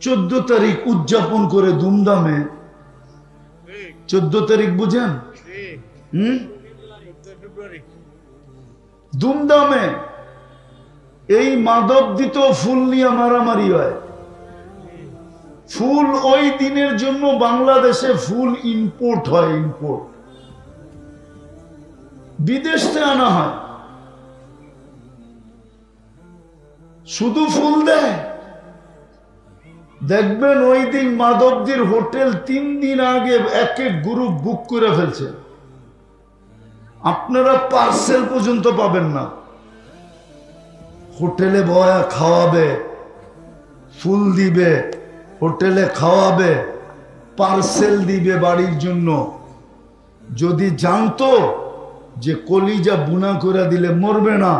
14 তারিখ উদযাপন করে ধুমধামে। 14 তারিখ বুঝেন? ধুমধামে এই মাদক দিত ফুল নিয়ে মারামারি হয়। ফুল ওই দিনের জন্য বাংলাদেশে ফুল ইম্পোর্ট হয়, ইম্পোর্ট বিদেশ থেকে আনা হয়। শুধু ফুল দেয়, দেখবেন ওই দিন মাদকদের হোটেল 3 দিন আগে এক এক গ্রুপ বুক করে ফেলছে। আপনারা পার্সেল পর্যন্ত পাবেন না। হোটেলে বয়া খাওয়াবে, ফুল দিবে, হোটেলে খাওয়াবে, পার্সেল দিবে বাড়ির জন্য। যদি জানতো যে কলিজা বুনা করে দিলে মরবে না,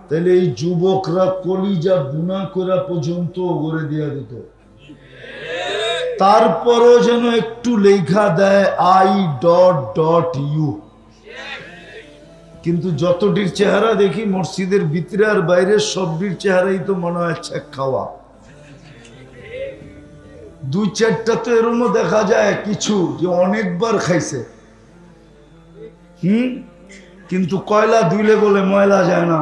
তাহলে এই যুবকরা কলিজা বুনা করা পর্যন্ত করে দিয়ে দিত। তারপরও যেন একটু লেখা দেয় I.U। কিন্তু যতটির চেহারা দেখি মসজিদের ভিতরে আর বাইরে সবটির চেহারাই তো মনে হয় চেক খাওয়া। 2-4টা তো এরমও দেখা যায় কিছু যে অনেকবার খাইছে, কিন্তু কয়লা ধুইলে বলে ময়লা যায় না।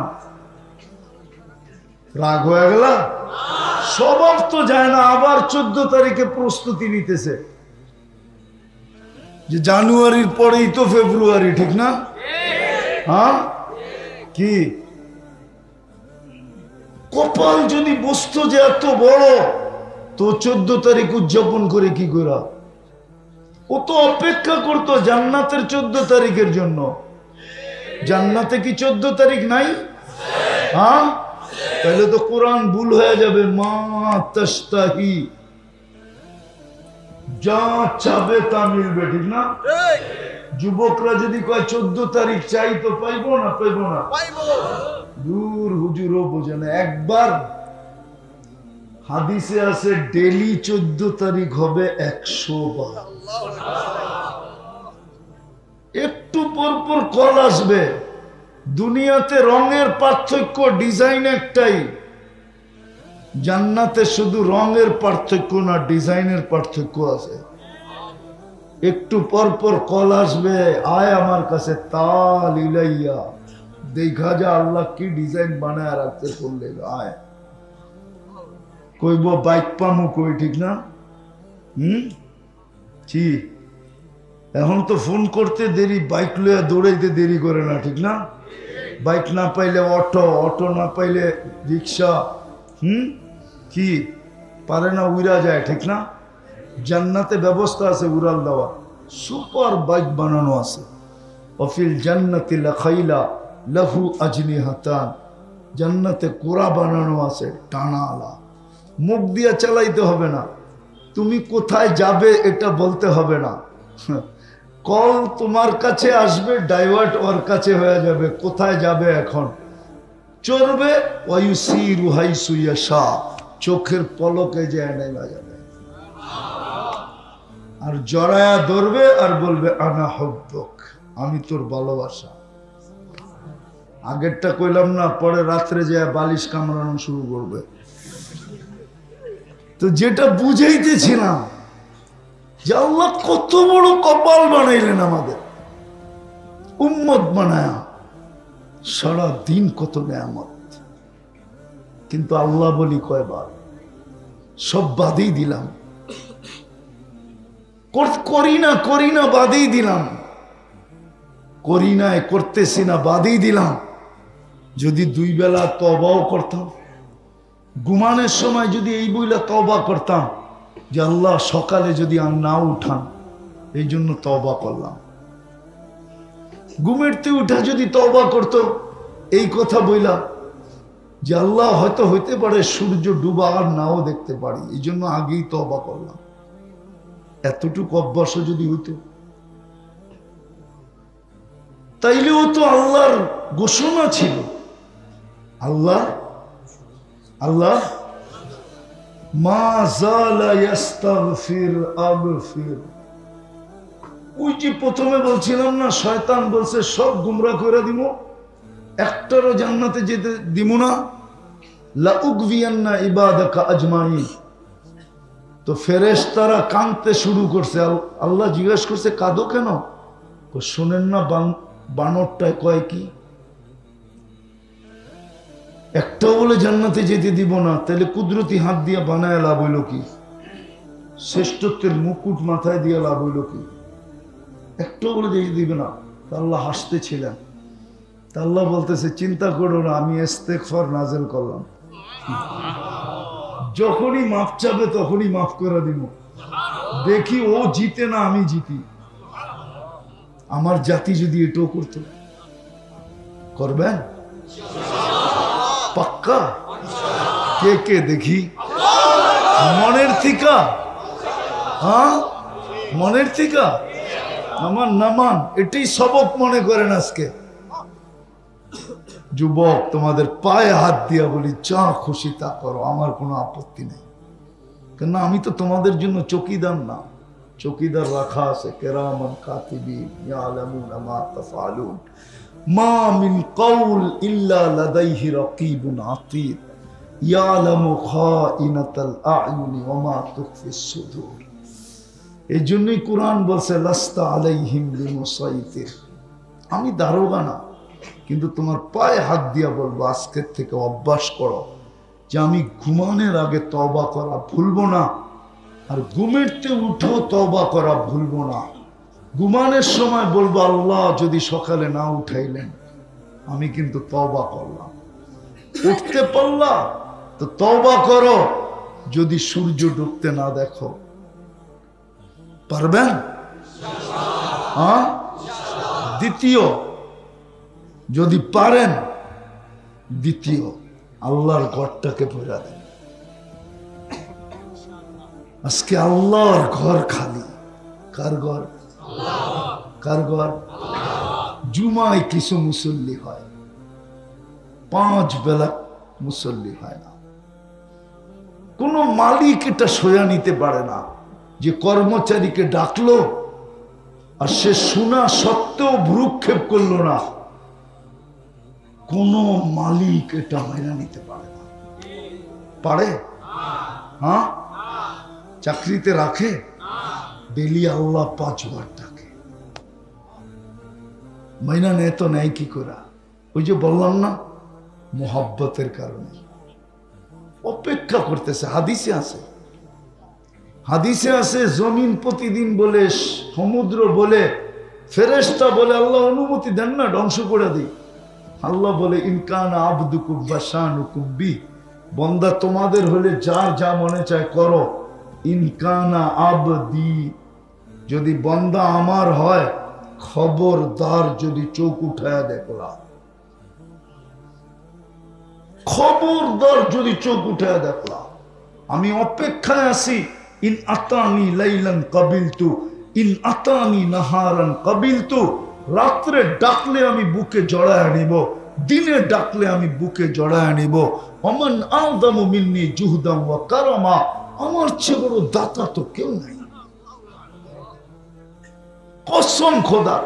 রাগ হয়ে গেল, স্বভাব তো যায় না। আবার 14 তারিখে প্রস্তুতি নিতেছে যে জানুয়ারির পরেই তো ফেব্রুয়ারি, ঠিক না? হ্যাঁ, কি কপাল যদি বসতো যে এত বড়, তো 14 তারিখ উদযাপন করে কি করা? ও তো অপেক্ষা করতো জান্নাতের 14 তারিখের জন্য। জান্নাতে কি 14 তারিখ নাই? হ্যাঁ, তাহলে তো কোরআন ভুল হয়ে যাবে। মা তাশতাহি, যা চাবে তা মিলবে, ঠিক না? যুবকরা যদি কয় 14 তারিখ চাই, তো পাইবো না? পাইবো না? দূর, হুজুরও বোঝে না। একবার হাদিসে আছে ডেলি 14 তারিখ হবে 100 বার। একটু পর পর কল আসবে। দুনিয়াতে রঙের পার্থক্য, ডিজাইন একটাই। জান্নাতে শুধু রঙের পার্থক্য না, ডিজাইনের পার্থক্য আছে। একটু পর পর কল আসবে, আয় আমার কাছে, তাল ইলাইয়া, দেখা যা আল্লাহ কি ডিজাইন বানায় রাখতে করলে, আয়। কইব বাইক পামু কই, ঠিক না? জি, এখন তো ফোন করতে দেরি, বাইক লইয়া দৌড়াইতে দেরি করে না, ঠিক না? বাইক না পাইলে অটো, অটো না পাইলে রিক্সা, কি পারে না, উড়া যায়, ঠিক না? জান্নাতে ব্যবস্থা আছে উড়াল দেওয়া, সুপার বাইক বানানো আছে। অফিল জান্নাতি লাখাইলা লাহু আজনিহাতান, জান্নাতে কোরা বানানো আছে টানালা। মুখ দিয়া চালাইতে হবে না, তুমি কোথায় যাবে এটা বলতে হবে না। কল তোমার কাছে আসবে, ডাইভার্ট ওর কাছে হয়ে যাবে, কোথায় যাবে এখন চড়বে। ওয়ায়ুসিরু হাইসু ইয়াশা, চোখের পলকে যায় নেমে যাবে। আর জড়ায়া ধরবে আর বলবে আনা হুব্বুক, আমি তোর ভালোবাসা। আগেরটা কইলাম না, পরে রাত্রে যায় বালিশ কামড়ানো শুরু করবে। তো যেটা বুঝাইতেছিলাম যে আল্লাহ কত বড় কপাল বানাইলেন আমাদের, উম্মত বানায়া সারা দিন কত নেয়ামত। কিন্তু আল্লাহ বলি কয়বার, সব বাদেই দিলাম। করি না বাদেই দিলাম, করি না, করতেছি না বাদেই দিলাম। যদি 2 বেলা তওবাও করতাম, ঘুমানোর সময় যদি এই বইলা তওবা করতাম যে আল্লাহ সকালে যদি আর না উঠান, এই জন্য তওবা করলাম। ঘুমেরতে উঠা যদি তওবা করত এই কথা বইলা যে আল্লাহ হয়তো হইতে পারে সূর্য ডুবা আর নাও দেখতে পারি, এই জন্য আগেই তওবা করলাম। এতটুকু অভ্যাস যদি হইতো, তাইলেও তো আল্লাহর ঘোষণা ছিল। আল্লাহ আল্লাহ মা জালা ইস্তাগফির আগফির। ওই যে প্রথমে বলছিলাম না, শয়তান বলছে সব গুমরা করে দিব, একটারও জান্নাতে যেতে দিব না। লা উগবিয়ান্না ইবাদাকা আজমাইন, তো ফেরেশতারা কাঁদতে শুরু করছে। আল্লাহ জিজ্ঞেস করছে কাঁদো কেন? শোনেন না বানরটায় কয় কি? একটাও বলে জান্নাতে যেতে দিব না, তাহলে কুদরতি হাত দিয়া বানায় লাভ হইল কি? শ্রেষ্ঠত্বের মুকুট মাথায় দিয়া লাভ হইল কি? একটাও বলে যেতে দিবে না। তা আল্লাহ হাসতেছিলেন। তা আল্লাহ বলতেছে চিন্তা করো না, আমি ইস্তেগফার নাযিল করলাম, যখনই মাফ চাবে তখনই মাফ করে দিব। দেখি ও জিতে না আমি জিতি। আমার জাতি যদি এটাও করতো, করবেন পাক্কা? কে কে দেখি মনের থিকা? হ্যাঁ মনের থিকা? নামান নামান, এটাই সবক মনে করেন আজকে। যুবক তোমাদের পায়ে হাত দিয়া বলি যা খুশি তা করো, আমার কোনো আপত্তি নেই। কেন আমি তো তোমাদের জন্য চকিদার না, চকিদার রাখা আছে কিরামান কাতিবিন ইয়ালামুনা মা তাফআলুন মা মিন কওল ইল্লা লাদাইহি রাকিবুন আতীদ ইয়ালামু খাইনাতাল আ'য়ুনি ওয়া মা তুখফিস সুদূর। এজন্যই কোরআন বলছে লাস্তা আলাইহিম বিমুসাইতির। আমি দারোগা না, কিন্তু তোমার পায়ে হাত দিয়া বলবো আজকের থেকে অভ্যাস করো যে আমি ঘুমানোর আগে তওবা করা ভুলবো না, আর ঘুমেরতে উঠো তওবা করা ভুলবো না। ঘুমানোর সময় বলবো আল্লাহ যদি সকালে না উঠাইলেন আমি কিন্তু তওবা করলাম। উঠতে পারলা তো তওবা করো, যদি সূর্য ডুবতে না দেখো। পারবেন? হ্যাঁ। দ্বিতীয়, যদি পারেন দ্বিতীয় আল্লাহর ঘরটাকে ভরা দেন। আজকে আল্লাহর ঘর খালি। কার ঘর? কার ঘর? জুমায় কিছু মুসল্লি হয়, 5 বেলা মুসল্লি হয় না। কোন মালিক এটা সয়া নিতে পারে না যে কর্মচারীকে ডাকলো আর সে শোনা সত্ত্বেও ভ্রুক্ষেপ করলো না। কোন মালিক এটা মেনে নিতে পারে না। পারে? হ্যাঁ। চাকরিতে রাখে, ডেলি আল্লাহ 5 বার ডাকে, মাইনা নেয় তো নেয় কি করে? ওই যে বললাম না, মোহাব্বতের কারণে অপেক্ষা করতেছে। হাদিসে আছে, হাদিসে আছে জমিন প্রতিদিন বলে, সমুদ্র বলে, ফেরেশতা বলে আল্লাহ অনুমতি দেন না ধ্বংস করে দিই। আল্লাহ বলে ইনকানা আবদুকুম বাশানুকুম বি, বান্দা তোমাদের হলে যার যা মনে চায় করো। ইনকানা আবদি, যদি বান্দা আমার হয় খবরদার যদি চোখ উঠায় দেখলা, খবরদার যদি চোখ উঠায় দেখলা। আমি অপেক্ষায় আছি। ইন আতানি লাইলান কাবিলতু ইন আতানি নাহারান কাবিলতু। রাত্রে ডাকলে আমি বুকে জড়ায় নিব, দিনে ডাকলে আমি বুকে জড়ায় নিব। ওমান আযমু মিন্নি জুহদান ওয়া কারামা, আমার চেয়ে বড় দাতা তো কেউ নাই। কসম খোদার।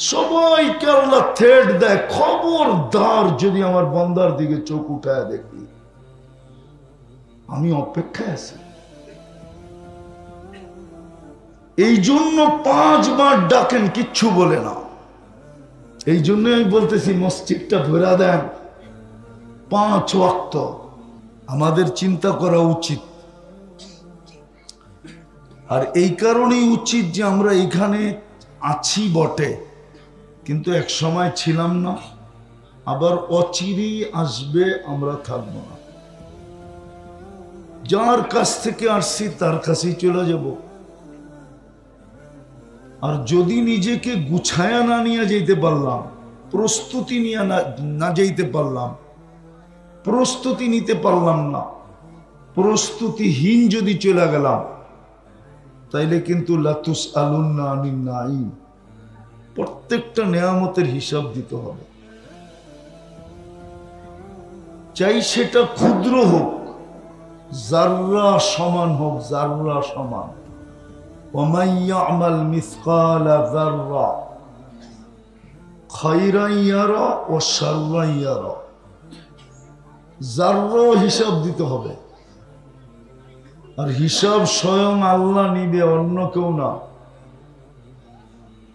সবাইকে আল্লাহ থ্রেট দেয়, খবরদার যদি আমার বান্দার দিকে চোখ উঠায় দেখি। আমি অপেক্ষায় আছি। এই জন্য 5 বার ডাকেন, কিচ্ছু বলে না। এই জন্য আমি বলতেছি মসজিদটা ভরা দেন 5 ওয়াক্ত। আমাদের চিন্তা করা উচিত, আর এই কারণেই উচিত যে আমরা এখানে আছি বটে, কিন্তু এক সময় ছিলাম না, আবার অচিরেই আসবে, আমরা থাকবো না। যার কাছ থেকে আসছি তার কাছেই চলে যাব। আর যদি নিজেকে গুছায়া না নিয়ে যেতে পারলাম, প্রস্তুতি নিয়ে না যেতে পারলাম, প্রস্তুতি নিতে পারলাম না, প্রস্তুতিহীন যদি চলে গেলাম, তাইলে কিন্তু লাতুস আলুন্না আনিন নাঈম, প্রত্যেকটা নেয়ামতের হিসাব দিতে হবে। চাই সেটা ক্ষুদ্র হোক, জাররা সমান হোক, জাররা সমান। ওয়ামান ইয়ামাল মিসকালা যাররা খায়রান ইয়ারা ওয়া শাররান ইয়ারা। জাররা হিসাব দিতে হবে। আর হিসাব স্বয়ং আল্লাহ নিবে, অন্য কেউ না।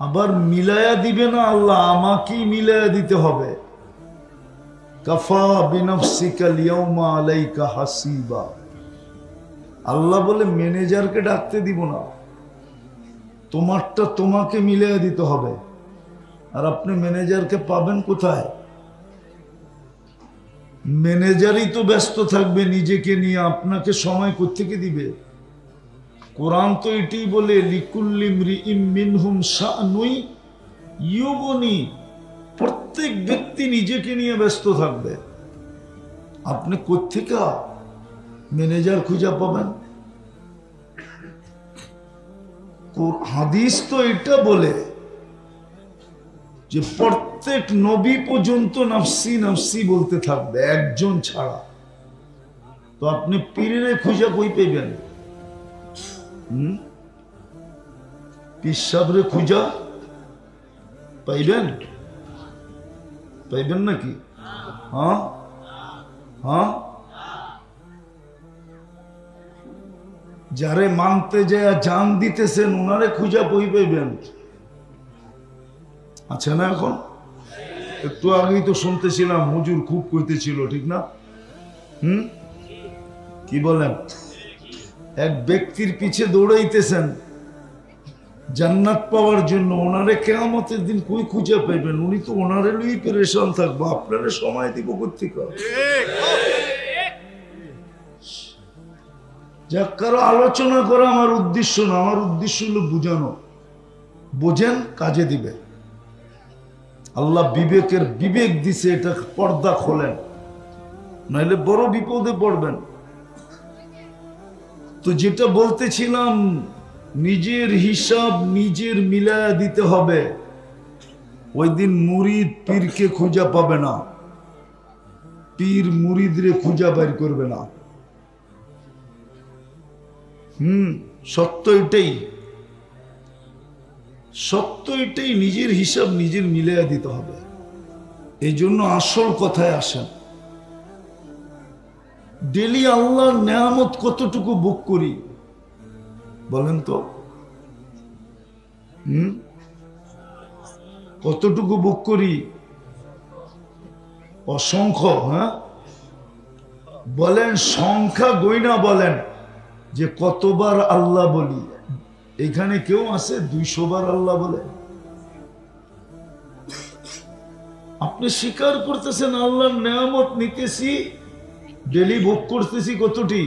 আবার মিলায়া দিবে না আল্লাহ, আমাকেই মিলায়া দিতে হবে। কাফা বিনফসিকা লিয়াউমা আলাইকা হাসিবা। আল্লাহ বলে ম্যানেজারকে ডাকতে দিব না, তোমারটা তোমাকে মিলায়া দিতে হবে। আর আপনি ম্যানেজারকে পাবেন কোথায়? ম্যানেজারই তো ব্যস্ত থাকবে নিজেকে নিয়ে, আপনাকে সময় কোত্থেকে দিবে? কোরআন তো এটাই বলে লিকুল্লি ইমরিইম মিনহুম শানুই ইউগনি, প্রত্যেক ব্যক্তি নিজেকে নিয়ে ব্যস্ত থাকবে। আপনি কোত্থেকে ম্যানেজার খুঁজে পাবেন? হাদিস তো এটা বলে যে প্রত্যেক নবী পর্যন্ত নফসি নফসি বলতে থাকবে, একজন ছাড়া। তো আপনি পীরে খুঁজে কই পেবেন? পীর সাহেবরে খুঁজা পাইবেন? পাইবেন নাকি? হ্যাঁ হ্যাঁ, যারে মানতে যায় জান দিতেছেন ওনারে খুঁজা বই পাইবেন। আচ্ছা না? এখন একটু আগেই তো শুনতেছিলাম হুজুর খুব কইতেছিল, ঠিক না? কি বলেন? এক ব্যক্তির পিছে দৌড়াইতেছেন জান্নাত পাওয়ার জন্য, ওনারে কিয়ামতের দিন কই খুঁজে পাইবেন? উনি তো ওনারে লই পেরেশান থাকবো, আপনারে সময় দিব কোত্থেকে? যাক, কারো আলোচনা করা আমার উদ্দেশ্য না, আমার উদ্দেশ্য হলো বুঝানো। বোঝেন, কাজে দিবে। আল্লাহ বিবেকের বিবেক দিছে, এটা পর্দা খোলেন, নাইলে বড় বিপদে পড়বেন। তো যেটা বলতেছিলাম, নিজের হিসাব নিজের মিলায়া দিতে হবে। ওই দিন মুরিদ পীরকে খুঁজা পাবে না, পীর মুরিদরে খুঁজা বের করবে না। সত্য এটাই, সত্য এটাই। নিজের হিসাব নিজের মিলাইয়া দিতে হবে। এই জন্য আসল কথায় আসেন, ডেলি আল্লাহর নেয়ামত কতটুকু ভোগ করি বলেন তো? কতটুকু ভোগ করি? অসংখ্য। হ্যাঁ বলেন, সংখ্যা গইনা বলেন যে কতবার আল্লাহ বলি। এখানে কেউ আছে 200 বার আল্লাহ বলে? আপনি স্বীকার করতেছেন আল্লাহর নেয়ামত নিতেছি, ডেলি ভোগ করতেছি কতটি?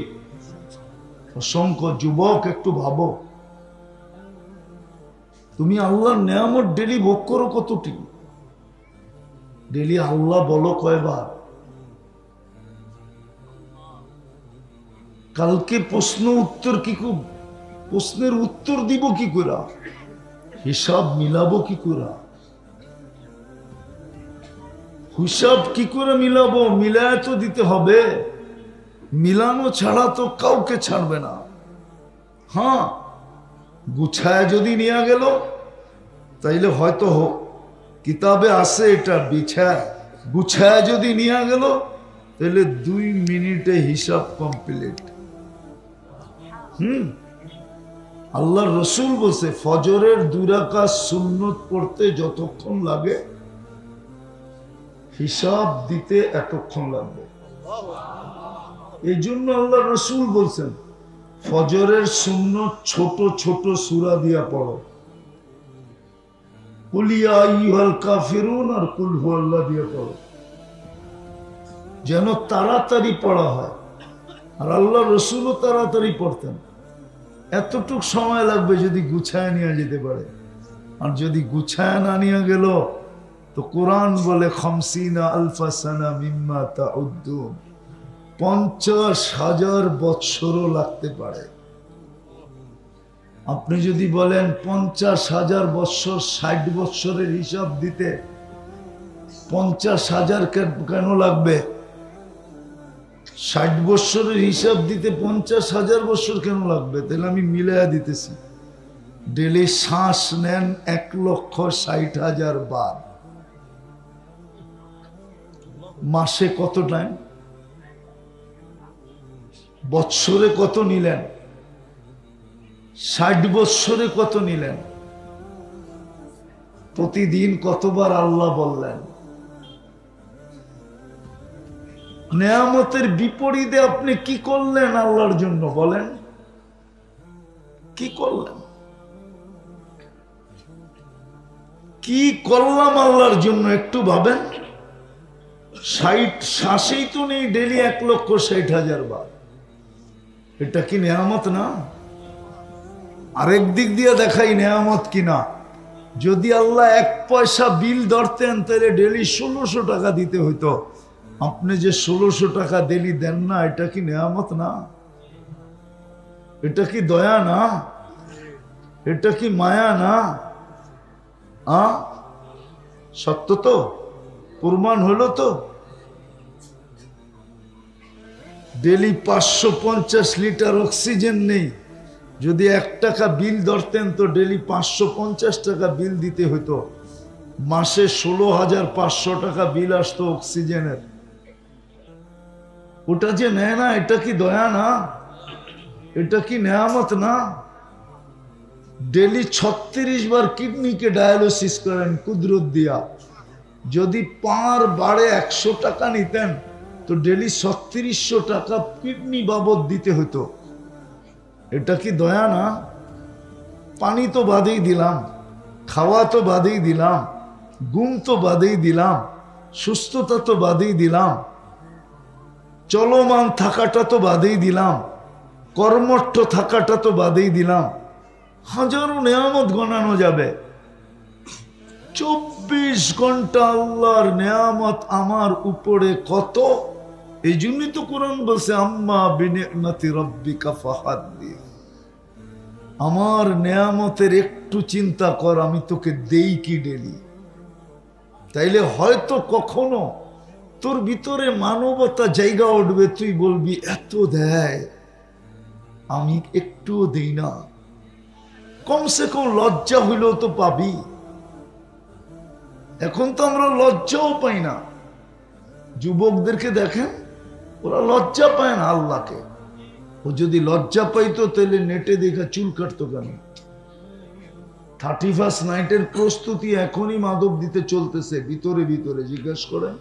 অসংখ্য। যুবক, একটু ভাবো, তুমি আল্লাহর নেয়ামত ডেলি ভোগ করো কতটি? ডেলি আল্লাহ বলো কয়বার? কালকে প্রশ্ন উত্তর কি খুব, প্রশ্নের উত্তর দিব কি করে? হিসাব মিলাবো কি করে? হিসাব কি করে মিলাবো? মিলায় তো দিতে হবে, মিলানো ছাড়া তো কাউকে ছাড়বে না। হ্যাঁ, গুছায় যদি নিয়ে গেল তাইলে হয়তো কিতাবে আছে এটা, বিছায় গুছায় যদি নিয়ে গেল তাহলে 2 মিনিটে হিসাব কমপ্লিট। আল্লাহর রসুল বলছে ফজরের 2 রাকাত সুন্নত পড়তে যতক্ষণ লাগে হিসাব দিতে এতক্ষণ লাগবে। এই জন্য আল্লাহর রসুল বলছেন ফজরের সুন্নত ছোট ছোট সূরা দিয়া পড়ো, কুল ইয়া আইয়ুহাল কাফিরুন আর কুল হুয়াল্লাহ দিয়া পড়ো, যেন তাড়াতাড়ি পড়া হয়। আর আল্লাহর রসুলও তাড়াতাড়ি পড়তেন। এতটুক সময় লাগবে যদি গুছায় নিয়ে যেতে পারে। আর যদি গুছায় না নিয়ে গেল তো কোরআন বলে 50 আলফা সানা মিম্মা তাউদ্দুন, 50,000 বৎসরও লাগতে পারে। আপনি যদি বলেন 50,000 বৎসর, 60 বৎসরের হিসাব দিতে 50,000 কেন লাগবে? 60 বৎসরের হিসাব দিতে 50,000 বৎসর কেন লাগবে? তাহলে আমি মিলাইয়া দিতেছি। ডেলি শ্বাস নেন 1,60,000 বার, মাসে কত টাইম? বৎসরে কত নিলেন? 60 বৎসরে কত নিলেন? প্রতিদিন কতবার আল্লাহ বললেন? নেয়ামতের বিপরীতে আপনি কি করলেন আল্লাহর জন্য বলেন? কি করলেন? কি করলাম আল্লাহর জন্য একটু ভাবেন। 60 শ্বাসেই তো নেই ডেলি 1,60,000 বার। এটা কি নেয়ামত না? আরেক দিক দিয়ে দেখাই নেয়ামত কিনা। যদি আল্লাহ 1 পয়সা বিল ধরতেন তাহলে ডেলি 1600 টাকা দিতে হইতো। আপনি যে 1600 টাকা ডেলি দেন না, এটা কি নেয়ামত না? এটা কি দয়া না? এটা কি মায়া না? সত্য তো, প্রমাণ হলো তো। ডেলি 550 লিটার অক্সিজেন নেই, যদি 1 টাকা বিল ধরতেন তো ডেলি 550 টাকা বিল দিতে হতো। মাসে 16,500 টাকা বিল আসতো অক্সিজেনের। ওটা যে নেয় না, এটা কি দয়া না? এটা কি নেয়ামত না? ডেলি 36 বার কিডনিকে ডায়ালিসিস করেন কুদরত দিয়া। যদি পার বাড়ে 100 টাকা নিতেন তো ডেলি 3600 টাকা কিডনি বাবদ দিতে হতো। এটা কি দয়া না? পানি তো বাদেই দিলাম, খাওয়া তো বাদেই দিলাম, ঘুম তো বাদেই দিলাম, সুস্থতা তো বাদেই দিলাম, চলমান থাকাটা তো বাদেই দিলাম, কর্মঠ থাকাটা তো বাদেই দিলাম। হাজারো নেয়ামত গণানো যাবে। 24 ঘন্টা আল্লাহর নেয়ামত আমার উপরে কত। এই জন্যই তো কোরআন বলছে আম্মা বিনি'মাতি রাব্বিকা ফাহাদ্দিস। আমার নেয়ামতের একটু চিন্তা কর, আমি তোকে দেই কি ডেলি। তাইলে হয়তো কখনো তোর ভিতরে মানবতা জায়গা উঠবে, তুই বলবি এত দেয় আমি একটুও দেই না। কমসে কম লজ্জা হইলেও তো পাবি। এখন তো আমরা লজ্জাও পাই না। যুবকদেরকে দেখেন, ওরা লজ্জা পায় না আল্লাহকে। ও যদি লজ্জা পাইতো তাহলে নেটে দেখা চুল কাটতো কেন? 31st নাইটের প্রস্তুতি এখনই মাদক দিতে চলতেছে ভিতরে ভিতরে। জিজ্ঞেস করেন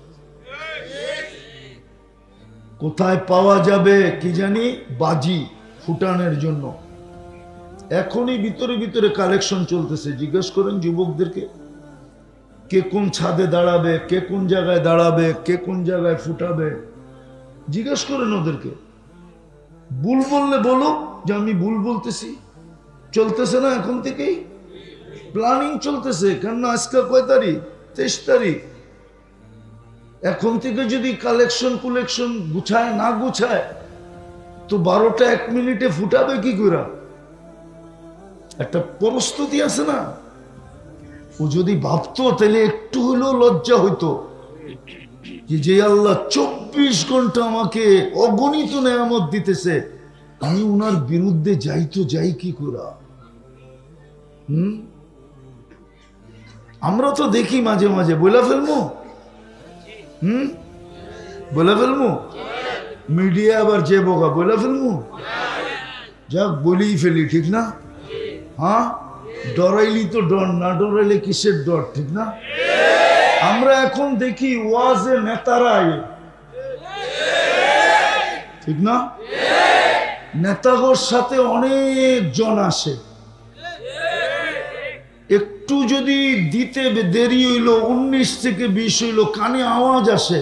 কোথায় পাওয়া যাবে কি জানি বাজি ফুটানোর জন্য। এখনই ভিতরে ভিতরে কালেকশন চলতেছে। জিজ্ঞেস করেন যুবকদেরকে কে কোন ছাদে দাঁড়াবে, কে কোন জায়গায় দাঁড়াবে, কে কোন জায়গায় ফুটাবে। জিজ্ঞেস করেন ওদেরকে। ভুল বললে বলো যে আমি ভুল বলতেছি। চলতেছে না এখন থেকেই প্ল্যানিং চলতেছে। কেন আজকে কয় তারিখ? 23 তারিখ। এখন থেকে যদি কালেকশন কুলেকশন গুছায় না গুছায় তো 12টা 1 মিনিটে ফুটাবে কি করে? একটা প্রস্তুতি আছে না। ও যদি ভাবতো তাহলে একটু হলেও লজ্জা হইতো যে আল্লাহ 24 ঘন্টা আমাকে অগণিত নেয়ামত দিতেছে, আমি উনার বিরুদ্ধে যাই তো যাই কি করে। আমরা তো দেখি মাঝে মাঝে বলে ফেলবো। বলে ফেলবো। মিডিয়া আবার যে বোকা বলে ফেলবো। যাক বলেই ফেলি, ঠিক না? হ্যাঁ, ডরাইলি তো ডর, না ডরাইলে কিসের ডর, ঠিক না? আমরা এখন দেখি ওয়াজে নেতারা, ঠিক না? নেতাগোর সাথে অনেক জন আসে। একটু যদি দিতে দেরি হইল, 19 থেকে 20 হইল, কানে আওয়াজ আসে,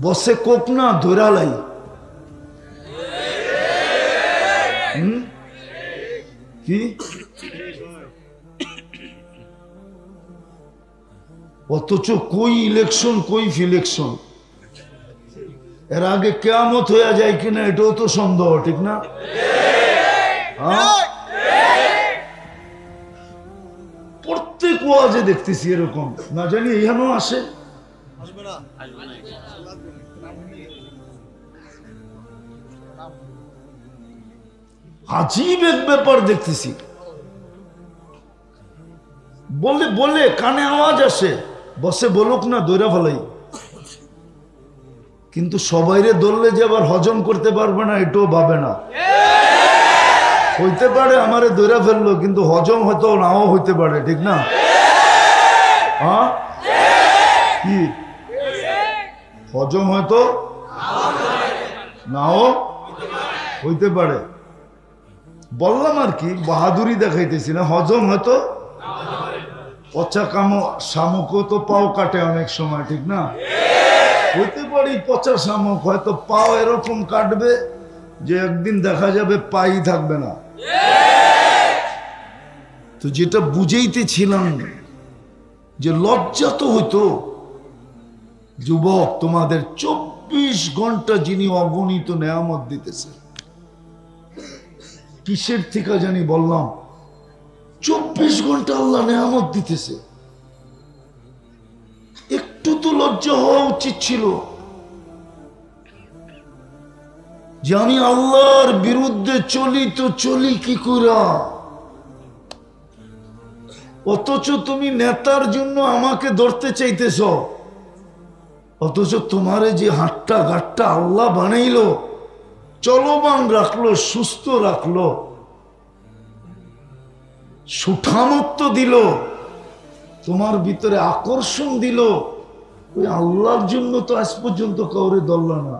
বসে কোক না ধরালাই। কি অথচ কই ইলেকশন কই ফিলেকশন। এর আগে কিয়ামত হয়ে যায় কিনা এটাও তো সন্দেহ, ঠিক না? প্রত্যেক ওয়াজে দেখতেছি এরকম। না জানি এখানেও আসে। আজীব এক ব্যাপার দেখতেছি। বলে বলে কানে আওয়াজ আসে, বসে বলুক না দৈরা ফেলাই। কিন্তু সবাইরে দললে যে আবার হজম করতে পারবে না এটাও ভাবে না, হইতে পারে আমারে দৈরা ফেললো, কিন্তু হজম হয়তো নাও হইতে পারে, ঠিক না? হ্যাঁ, কি হজম হয়তো নাও হইতে পারে, বললাম আর কি, বাহাদুরি দেখাইতেছি না। হজম হয়তো, পচা শামুকও তো পাও কাটে অনেক সময়, ঠিক না? হইতে পারে পচা শামুক হয়তো পাও এরকম কাটবে যে একদিন দেখা যাবে পাই থাকবে না। তো যেটা বুঝাইতেছিলাম যে লজ্জা তো হইতো। যুবক, তোমাদের 24 ঘন্টা যিনি অগণিত নেয়ামত দিতেছে, কিসের থেকে জানি বললাম, 24 ঘন্টা আল্লাহ নেয়ামত দিতেছে। একটু তো লজ্জা হওয়া উচিত ছিল যে আমি আল্লাহর বিরুদ্ধে চলি, তো চলি কি করে? অথচ তুমি নেতার জন্য আমাকে ধরতে চাইতেছ, অথচ তোমারে যে হাটটা ঘাটটা আল্লাহ বানাইলো, চলমান রাখলো, সুস্থ রাখলো, সুঠামত্ব দিল, তোমার ভিতরে আকর্ষণ দিল, ওই আল্লাহর জন্য তো আজ পর্যন্ত কাউরে ধরল না।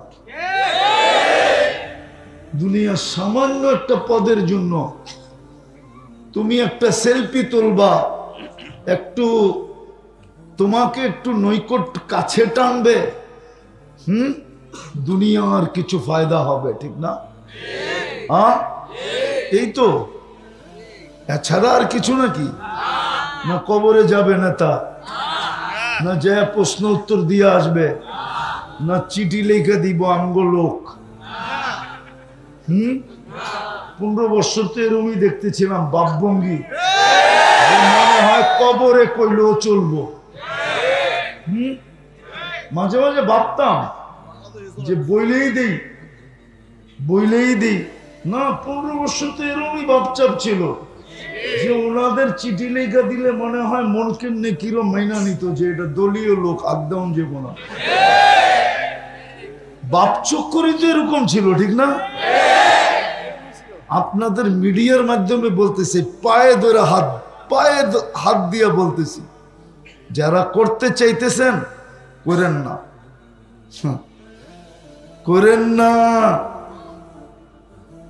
দুনিয়ার সামান্য একটা পদের জন্য তুমি একটা সেলফি তুলবা, একটু তোমাকে একটু নৈকট কাছে টানবে, দুনিয়ার কিছু ফায়দা হবে, ঠিক না? হ্যাঁ, এই তো, এছাড়া আর কিছু নাকি? না কবরে যাবে নেতা, না যায় প্রশ্ন উত্তর দিয়ে আসবে, না চিঠি লিখে দিব আমগো লোক। 15 বছর তো এরমই দেখতেছিলাম বাপভঙ্গি, মনে হয় কবরে কইলেও চলবো। মাঝে মাঝে ভাবতাম যে বইলেই দিই না, 15 বছর তো এরমই ভাবচাপ ছিল যে ওনাদের চিঠি লেখা দিলে মনে হয় মন কেমনে কিরম মাইনা নিত যে এটা দলীয় লোক, একদম যে কোনো বাপ চক্করই তো এরকম ছিল, ঠিক না? আপনাদের মিডিয়ার মাধ্যমে বলতেছি, পায়ে হাত দিয়ে বলতেছি, যারা করতে চাইতেছেন করেন না,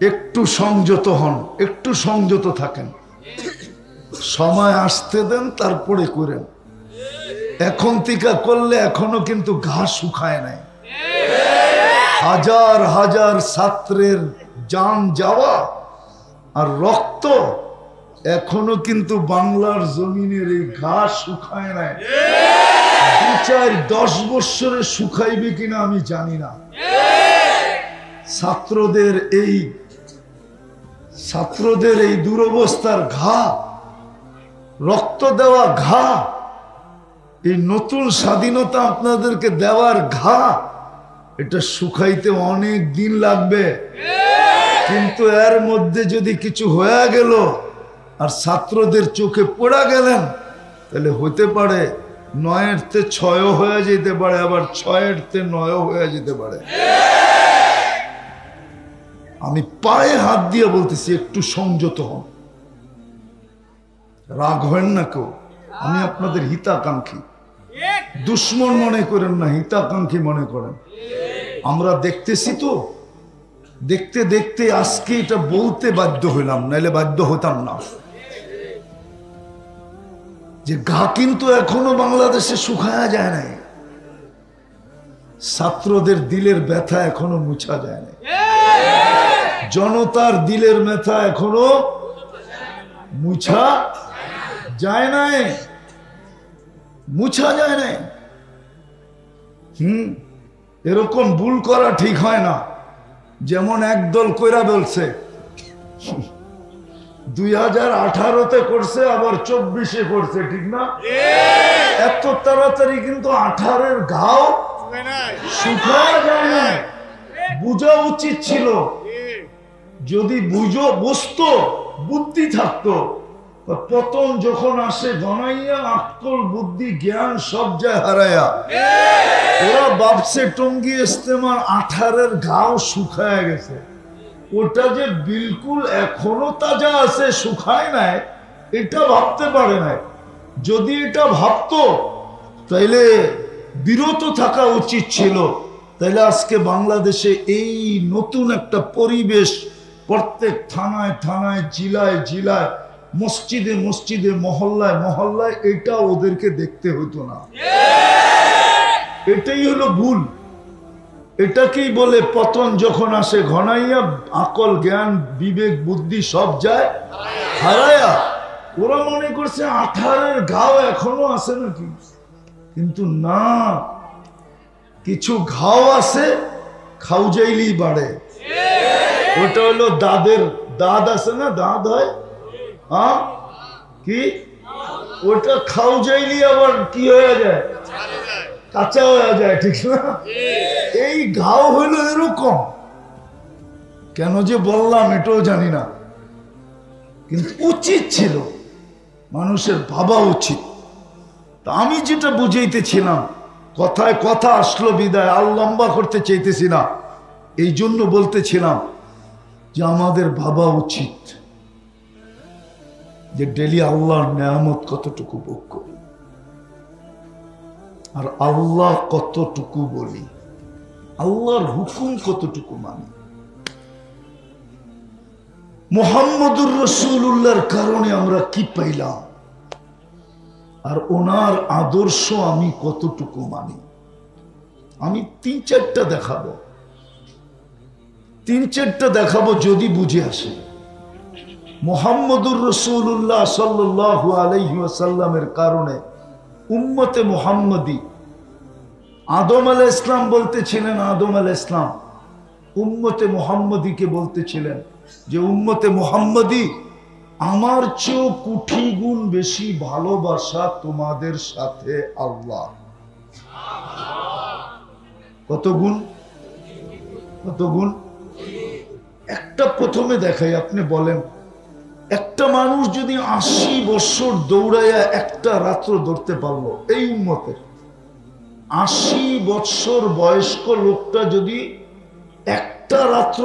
একটু সংযত হন, একটু সংযত থাকেন, সময় আসতে দেন, তারপরে করেন। এখন থেকে করলে এখনো কিন্তু ঘাস শুকায় নাই। হাজার হাজার ছাত্রের জান যাওয়া আর রক্ত এখনো কিন্তু বাংলার জমিনের এই ঘাস শুকায় নাই। 2-4-10 বছরে শুকাইবে কিনা আমি জানি না। ছাত্রদের এই দুরবস্থার ঘা, রক্ত দেওয়া ঘা, এই নতুন স্বাধীনতা আপনাদেরকে দেওয়ার ঘা, এটা শুকাইতে অনেক দিন লাগবে। কিন্তু এর মধ্যে যদি কিছু হয়ে গেল আর ছাত্রদের চোখে পড়া গেলেন, তাহলে হইতে পারে 9-তে 6 হয়ে যেতে পারে, আবার 6-তে 9 হয়ে যেতে পারে। আমি পায়ে হাত দিয়ে বলতেছি, একটু সংযত হন, রাগ হয় না কেউ। আমি আপনাদের হিতাকাঙ্ক্ষী, দুশ্মন মনে করেন না, হিতাকাঙ্ক্ষী মনে করেন। আমরা দেখতেছি তো, দেখতে দেখতে আজকে এটা বলতে বাধ্য হইলাম, নাইলে বাধ্য হতাম না, যে ঘা কিন্তু এখনো বাংলাদেশে শুকায়া যায় নাই। ছাত্রদের দিলের ব্যথা এখনো মুছা যায় নাই, জনতার দিলের ব্যথা এখনো মুছা যায় নাই, মুছা যায় নাই। এরকম ভুল করা ঠিক হয় না। যেমন একদল কইরা বলছে 2018-তে করছে, আবার 24-এ করছে, ঠিক না? এত তাড়াতাড়ি কিন্তু 18-এর ঘাও শুকায় যায় না। বুঝা উচিত ছিল, যদি বুঝতো, বুদ্ধি থাকতো। পতন যখন আসে গনাইয়া, আকল বুদ্ধি জ্ঞান সব যায় হারাইয়া। ওরা ভাবছে টঙ্গী ইস্তেমার 18-এর ঘাও শুকায় গেছে। ওটা যে বিলকুল এখনো তাজা আছে, শুকায় নাই, এটা ভাবতে পারে নাই। যদি এটা ভাবতো তাইলে বিরত থাকা উচিত ছিল। তাইলে আজকে বাংলাদেশে এই নতুন একটা পরিবেশ, প্রত্যেক থানায় থানায়, জেলায় জেলায়, মসজিদে মসজিদে, মহল্লায় মহল্লায়, এটা ওদেরকে দেখতে হতো না। এটাই হলো ভুল। এটাকেই বলে পতন যখন আসে ঘনাইয়া, আকল জ্ঞান বিবেক বুদ্ধি সব যায় হারায়া। ওরা মনে করছে 18-এর ঘাও এখনো আছে নাকি, কিন্তু না, কিছু ঘাও আছে, খাও যাইলেই বাড়ে। ওটা হলো দাঁতের, দাঁত আছে না, দাঁত হয়, হ্যাঁ কি, ওটা খাও যাইলি আবার কি হয়ে যায়, কাঁচা হয়ে যায়, ঠিক না? এই ঘাও হইল এরকম। কেন যে বললাম এটাও জানি না, কিন্তু উচিত ছিল, মানুষের ভাবা উচিত। তা আমি যেটা বুঝাইতেছিলাম, কথায় কথা আসলো বিদায়, আর লম্বা করতে চাইতেছি না, এই জন্য বলতেছিলাম যে আমাদের ভাবা উচিত যে ডেলি আল্লাহর নেয়ামত কতটুকু ভোগ করি, আর আল্লাহ কতটুকু বলি, আল্লাহর হুকুম কতটুকু মানি। মুহাম্মদুর রাসূলুল্লাহর কারণে আমরা কি পাইলাম, আর ওনার আদর্শ আমি কতটুকু মানি। আমি 3-4টা দেখাবো, 3-4টা দেখাবো যদি বুঝে আসে। মুহাম্মদুর রাসূলুল্লাহ সাল্লাল্লাহু আলাইহি ওয়াসাল্লামের কারণে উম্মতে মুহাম্মদী, আদম আলাইহিস সালাম বলতেছিলেন, আদম আলাইহিস সালাম উম্মতে মুহাম্মদীকে বলতেছিলেন যে উম্মতে মুহাম্মদী, আমার চেয়েও কোটি গুণ বেশি ভালোবাসা তোমাদের সাথে আল্লাহ। কত গুণ, কত গুণ? একটা প্রথমে দেখাই, আপনি বলেন, একটা মানুষ যদি 80 বছর দৌড়াইয়া একটা রাত্র ধরতে পারলো, এই উম্মতের 80 বছর বয়স্ক লোকটা যদি একটা রাত্র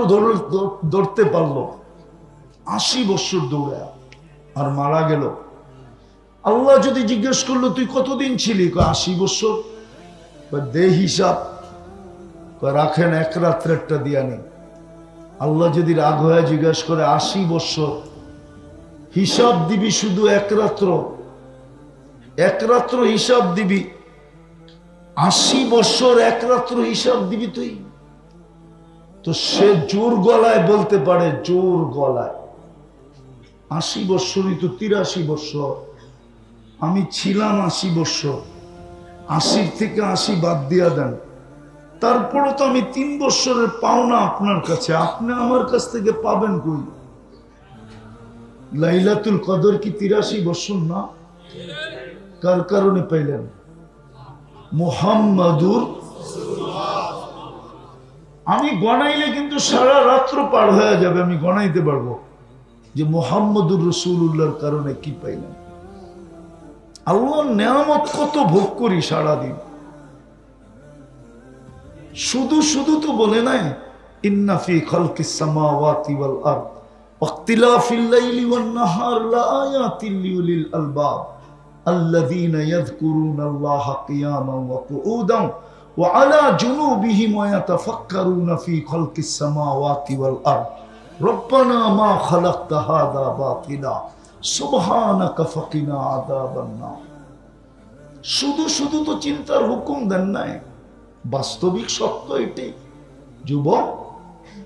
ধরতে পারলো, 80 বছর দৌড়ায়, আর মারা গেল, আল্লাহ যদি জিজ্ঞেস করলো তুই কতদিন ছিলি, 80 বছর, দে হিসাব, রাখেন এক রাত্রেরটা দিয়া নেই। আল্লাহ যদি রাগ হয়ে জিজ্ঞেস করে 80 বছর হিসাব দিবি, শুধু এক রাত্র, এক রাত্র হিসাব দিবি, 80 বছর এক রাত্র হিসাব দিবি তুই, তো সে জোর গলায় বলতে পারে, জোর গলায়, 80 বছরই তো 83 বছর, আমি ছিলাম 80 বছর, 80 থেকে 80 বাদ দিয়া দেন, তারপরে তো আমি 3 বছরের পাওনা আপনার কাছে, আপনি আমার কাছ থেকে পাবেন কই? লাইলাতুল কদর কি 83 বছর না? কার কারণে পাইলেন? মুহাম্মাদুর। আমি গণাইলে কিন্তু সারা রাত্র পার হয়ে যাবে, আমি গণাইতে পারবো যে মুহাম্মাদুর রাসূলুল্লাহর কারণে কি পাইলাম। আল্লাহর নেয়ামত কত ভোগ করি সারাদিন, শুধু শুধু তো বলে নাই ইন্না ফি খালকিস সামাওয়াতি ওয়াল আরদ ওয়াখতিলাফিল লাইলি ওয়ান নাহার লাআয়াতিল লিউলিল আলবাব আল্লাযীনা ইয়াযকুরুনাল্লাহা কিয়ামান ওয়া কুউদান ওয়া আলা জুনুবিহিম ওয়া ইয়াতাফাক্কারুনা ফি খালকিস সামাওয়াতি ওয়াল আরদ রব্বানা মা খালাকতা হাযা বাতিলা সুবহানাকা ফাকিনা আযাবান নার। শুধু শুধু তো চিন্তার হুকুম দেন নাই, বাস্তবিক সত্য এটাই। যুবক,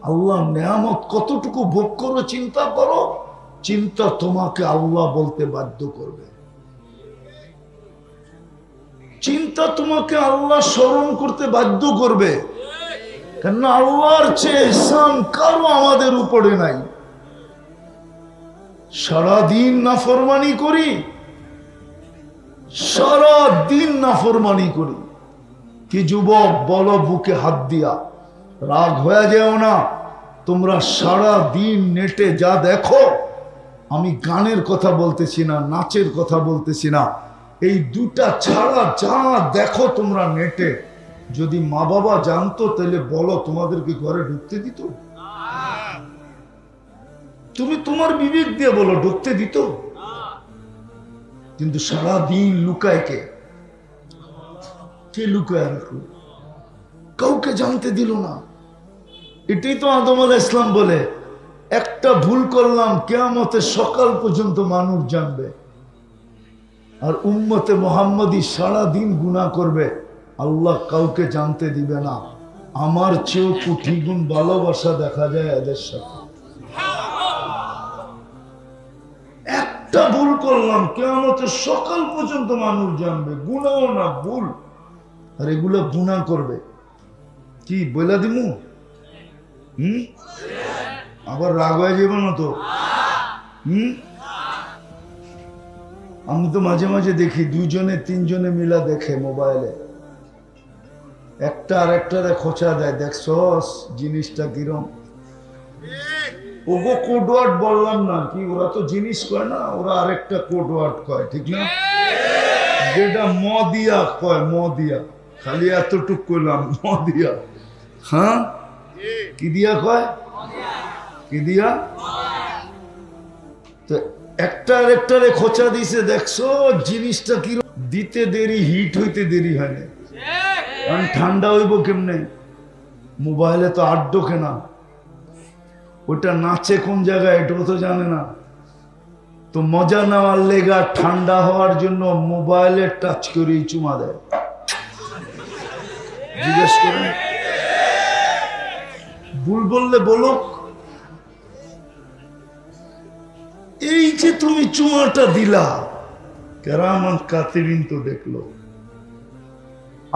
আল্লাহ নেয়ামত কতটুকু ভোগ করো চিন্তা করো, চিন্তা তোমাকে আল্লাহ বলতে বাধ্য করবে, চিন্তা তোমাকে আল্লাহ স্মরণ করতে বাধ্য করবে। কেন আল্লাহর চেয়ে ইহসান কারো আমাদের উপরে নাই। সারাদিন নাফরমানি করি, সারাদিন নাফরমানি করি। কি যুবক বলো বুকে হাত দিয়া, রাগ হয়ে যেও না। তোমরা সারা দিন নেটে যা দেখো, আমি গানের কথা বলতেছি না, নাচের কথা বলতেছি না, এই দুটা ছাড়া যা দেখো তোমরা নেটে, যদি মা বাবা জানতো তাহলে বলো তোমাদেরকে ঘরে ঢুকতে দিত? তুমি তোমার বিবেক দিয়ে বলো, ঢুকতে দিত? কিন্তু সারাদিন লুকায় কে লুকায় রাখলো? কাউকে জানতে দিল না। এটাই তো আদম আলাইহিস সালাম বলে, একটা ভুল করলাম কিয়ামতের সকাল পর্যন্ত মানুষ জানবে। আর উম্মতে মুহাম্মাদি সারাদিন গুনাহ করবে, আল্লাহ কাউকে জানতে দিবে না। আমার চেয়েও কোটি গুণ ভালোবাসা দেখা যায় এদের সাথে। একটা ভুল করলাম কিয়ামতের সকাল পর্যন্ত মানুষ জানবে, গুনাহও না ভুল। আর এগুলো গুনাহ করবে, কি বইলা দিমু? আবার রাগ হয়ে যাবে না তো? আমি তো মাঝে মাঝে দেখি দুইজনে তিনজনে মিলা দেখে মোবাইলে, একটা আর একটারে খোঁচা দেয়, দেখছস জিনিসটা কিরম। ওগো কোড ওয়ার্ড বললাম না কি, ওরা তো জিনিস কয় না, ওরা আরেকটা কোড ওয়ার্ড কয়, ঠিক না? যেটা ম দিয়া কয়, ম দিয়া, খালি এতটুক কইলাম, ম দিয়া। হ্যাঁ, কি দিয়া কয়? কি দিয়া? তো একটা আরেকটারে খোঁচা দিছে, দেখছো জিনিসটা কি দিতে দেরি, হিট হইতে দেরি হয় না। কারণ ঠান্ডা হইব কেমনে? মোবাইলে তো আট ঢোকে না, ওটা নাচে কোন জায়গায় এটাও তো জানে না। তো মজা নেওয়ার লেগা ঠান্ডা হওয়ার জন্য মোবাইলে টাচ করেই চুমা দেয়। জিজ্ঞেস করেন, ভুল বললে বলো। এই যে তুমি চুমাটা দিলা, কেরামান কাতিবিন তো দেখলো,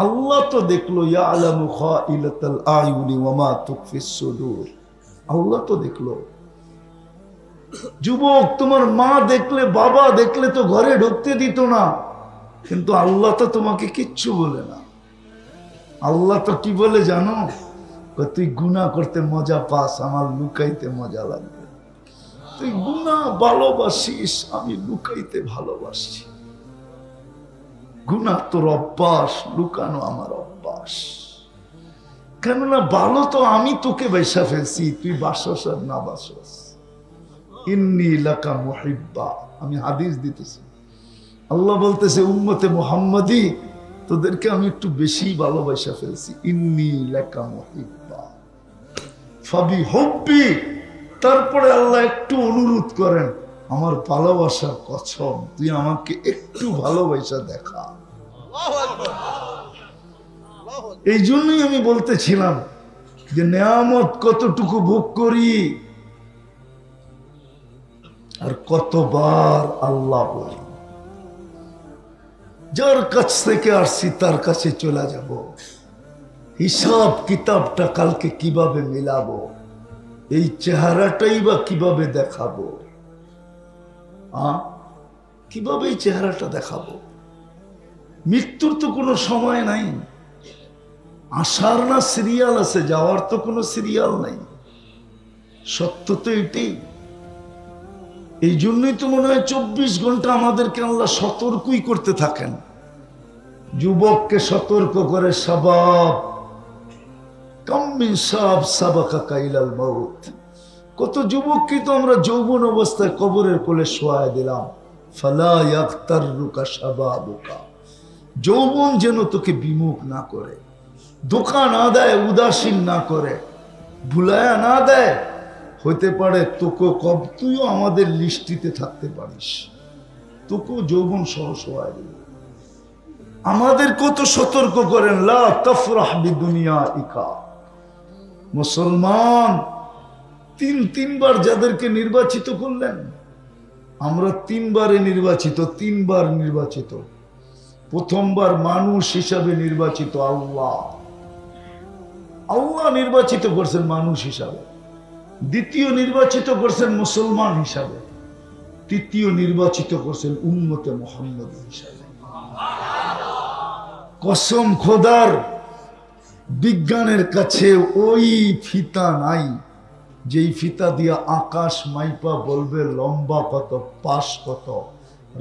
আল্লাহ তো দেখলো, ইয়ালামু খাইলাতাল আয়ুনি ওয়া মা তুখফিস সুদূর, আল্লাহ তো দেখলো। যুবক, তোমার মা দেখলে, বাবা দেখলে তো ঘরে ঢুকতে দিত না, কিন্তু আল্লাহ তো তোমাকে কিচ্ছু বলে না। আল্লাহ তো কি বলে জানো? তুই গুনাহ করতে মজা পাস, আমার লুকাইতে মজা লাগবে। তুই গুনাহ ভালোবাসিস, আমি লুকাইতে ভালোবাসি। গুনাহ তোর অভ্যাস, লুকানো আমার অভ্যাস। কেননা ভালো তো আমি তোকে বাইসা ফেলছি, তুই বাসস আর না বাসস। ইন্নী লাকা মুহিব্বা, আমি হাদিস দিতেছি। আল্লাহ বলতেছে উম্মতে মুহাম্মাদি, তোদেরকে আমি একটু বেশি ভালোবাসা ফেলছি। ইন্নী লাকা মুহিব্বা ফাবি হুব্বি। তারপরে আল্লাহ একটু অনুরোধ করেন, আমার ভালোবাসার কসম, তুই আমাকে একটু ভালোবাসা দেখা। এই জন্যই আমি বলতেছিলাম যে নেয়ামত কতটুকু ভোগ করি আর কতবার আল্লাহ বলি। যার কাছ থেকে আসছি তার কাছে চলে যাব, হিসাব কিতাবটা কালকে কিভাবে মিলাবো, এই চেহারাটাই বা কিভাবে দেখাবো? কিভাবে এই চেহারাটা দেখাবো? মৃত্যুর তো কোনো সময় নাই, আসার না সিরিয়াল আছে, যাওয়ার তো কোনো সিরিয়াল নাই। সত্য তো এটাই। এই জন্যই তো মনে হয় 24 ঘন্টা আমাদেরকে আল্লাহ সতর্কই করতে থাকেন। যুবককে সতর্ক করে, শাবাব কাম মিন শাব সাবাকা কাইলাল মাউত। কত যুবককে তো আমরা যৌবন অবস্থায় কবরের কোলে শোয়ায় দিলাম। ফালা ইয়াগতাররুকা শাবাবুকা, যৌবন যেন তোকে বিমুখ না করে, ধোঁকা না দেয়, উদাসীন না করে, ভুলায়া না দেয়। হইতে পারে তোকে কব, তুইও আমাদের লিস্টিতে থাকতে পারিস, তোকেও যৌবন সহ শোয়ায় দিল। আমাদের কত সতর্ক করেন, লা তাফরাহ বিদুনিয়াইকা। মুসলমান তিনবার যাদেরকে নির্বাচিত করলেন, আমরা 3 বারে নির্বাচিত, 3 বার নির্বাচিত। প্রথমবার মানুষ হিসাবে নির্বাচিত আল্লাহ, আল্লাহ নির্বাচিত করছেন মানুষ হিসাবে। দ্বিতীয় নির্বাচিত করছেন মুসলমান হিসাবে। তৃতীয় নির্বাচিত করছেন উম্মতে মুহাম্মদ হিসাবে। কসম খোদার, বিজ্ঞানের কাছে ওই ফিতা নাই যেই ফিতা দিয়া আকাশ মাইপা বলবে লম্বা কত, পাশ কত।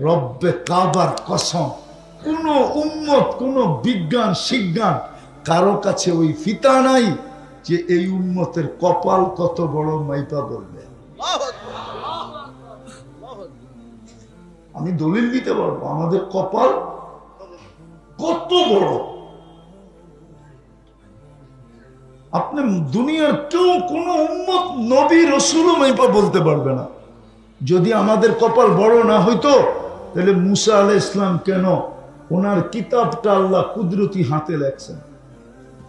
রব্বে কাবার কসম, কোন উম্মত, কোন বিজ্ঞান শিজ্ঞান কারো কাছে ওই ফিতা নাই যে এই উম্মতের কপাল কত বড় মাইপা বলবে। আমি দলিল দিতে পারবো আমাদের কপাল কত বড়। আপনি দুনিয়ার কেউ কোন উম্মত নবী রাসূলও মাইপা বলতে পারবে না। যদি আমাদের কপাল বড় না হইতো তাহলে মুসা আলাইহিস সালাম কেন ওনার কিতাবটা আল্লাহ কুদরতি হাতে লেখছেন?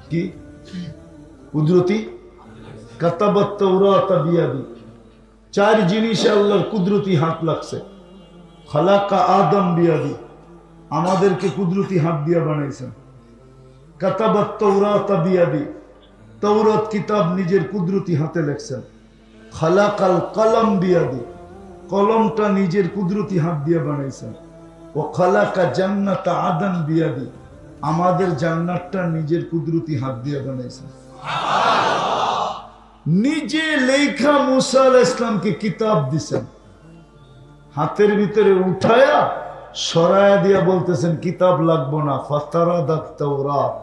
কি কুদরতি? কাতাবাত তাওরাত বিয়াদি। 4 জিনিসে আল্লাহর কুদরতি হাত লাগছে। খালাকা আদম বিয়াদি, আমাদেরকে কুদরতি হাত দিয়া বানাইছেন। কাতাবাত তাওরাত বিয়াদি, তাওরাত কিতাব নিজের কুদরতি হাতে লেখছেন। খালাকাল কলম বিয়াদি, কলমটা নিজের কুদরতি হাত দিয়ে বানাইছেন। ও খালাকা জান্নাত আদন বিয়াদি, আমাদের জান্নাতটা নিজের কুদরতি হাত দিয়ে বানাইছেন। নিজে লেখা মুসা আলাইহিস সালামকে কিতাব দিছেন, হাতের ভিতরে উঠায়া সরায়া দিয়া বলতেছেন কিতাব লাগবো না, ফাতারাদাত তাওরাত,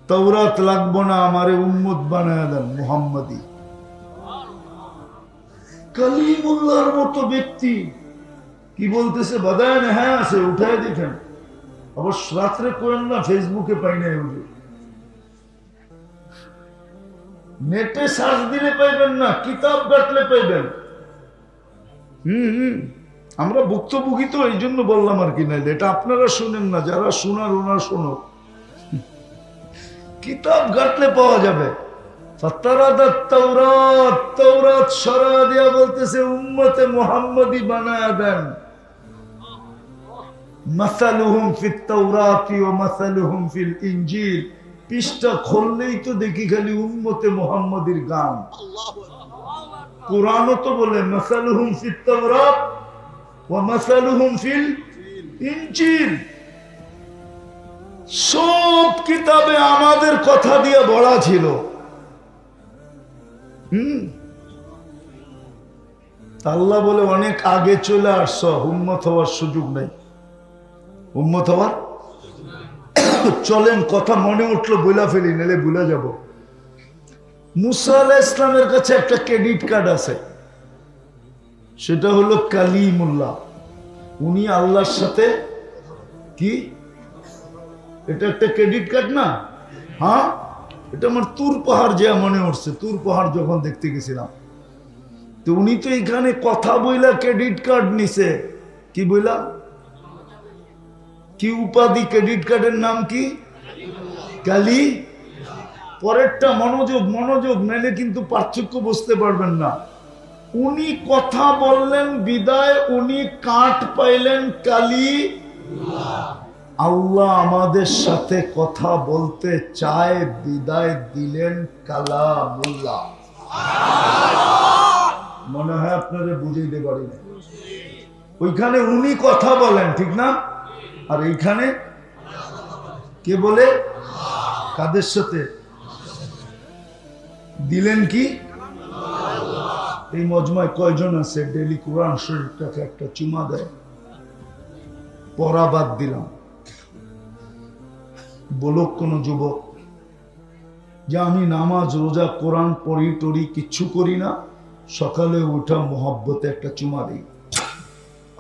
তাওরাত লাগবো না, আমারে উম্মত বানায়া দেন মুহাম্মাদি। কালিমুল্লাহর মতো ব্যক্তি কি বলতেছে? বাদায়ন হ্যাঁ আছে, উঠায় দেখেন। অবশ্য রাত্রে করেন না, ফেসবুকে পাই নাই, নেটে সার্চ দিলে পাইবেন না, কিতাব ঘাটলে পাইবেন। আমরা ভুক্তভোগী তো, এই জন্য বললাম আর কি। নাইলে এটা আপনারা শুনেন না, যারা শোনার ওনার শোনো, কিতাব ঘাটলে পাওয়া যাবে। ফাতারাদাত তাওরাত, তাওরাত সরায়া দিয়া বলতেছে উম্মতে মুহাম্মাদি বানায়া দেন। মাসালুহুম ফিত তাওরাতি ওয়া মাসালুহুম ফিল ইনজিল, পৃষ্ঠা খুললেই তো দেখি খালি উম্মতে মুহাম্মাদির গান। কুরআনও তো বলে মাসালুহুম ফিত তাওরাত ওয়া মাসালুহুম ফিল ইনজিল। সব কিতাবে আমাদের কথা দিয়ে বলা ছিল। আল্লাহ বলে অনেক আগে চলে আসছ, উম্মত হওয়ার সুযোগ নেই। উম্মত হওয়ার চলেন, কথা মনে উঠলো বইলা ফেলি, নাহলে ভুলে যাব। মুসা আলাইহিস সালামের কাছে একটা ক্রেডিট কার্ড আছে, সেটা হলো কালিমুল্লাহ। উনি আল্লাহর সাথে কি, এটা একটা ক্রেডিট কার্ড না? হ্যাঁ, এটা আমার তুর পাহাড় যা মনে উঠছে। তুর পাহাড় যখন দেখতে গেছিলাম, তো উনি তো এখানে কথা বইলা ক্রেডিট কার্ড নিছে। কি বইলা? কি উপাধি? ক্রেডিট কার্ডের নাম কি? কালি। পরেরটা মনোযোগ, মনোযোগ, নাইলে কিন্তু পার্থক্য বুঝতে পারবেন না। উনি কথা বললেন বিদায়, উনি কাঠ পাইলেন কালি। আল্লাহ আমাদের সাথে কথা বলতে চায়, বিদায় দিলেন কালামুল্লাহ। মনে হয় আপনাদের বুঝাইতে পারি না। ওইখানে উনি কথা বলেন, ঠিক না? আর এইখানে কে বলে? কাদের সাথে দিলেন? কি এই মজমায় কয়জন আছে ডেলি কোরআন শরীফটাকে একটা চুমা দেয়? পড়া বাদ দিলাম। বলুক কোন যুবক যে আমি নামাজ রোজা কোরআন পড়ি টড়ি কিচ্ছু করি না, সকালে উঠা মোহাব্বতে একটা চুমা দিই,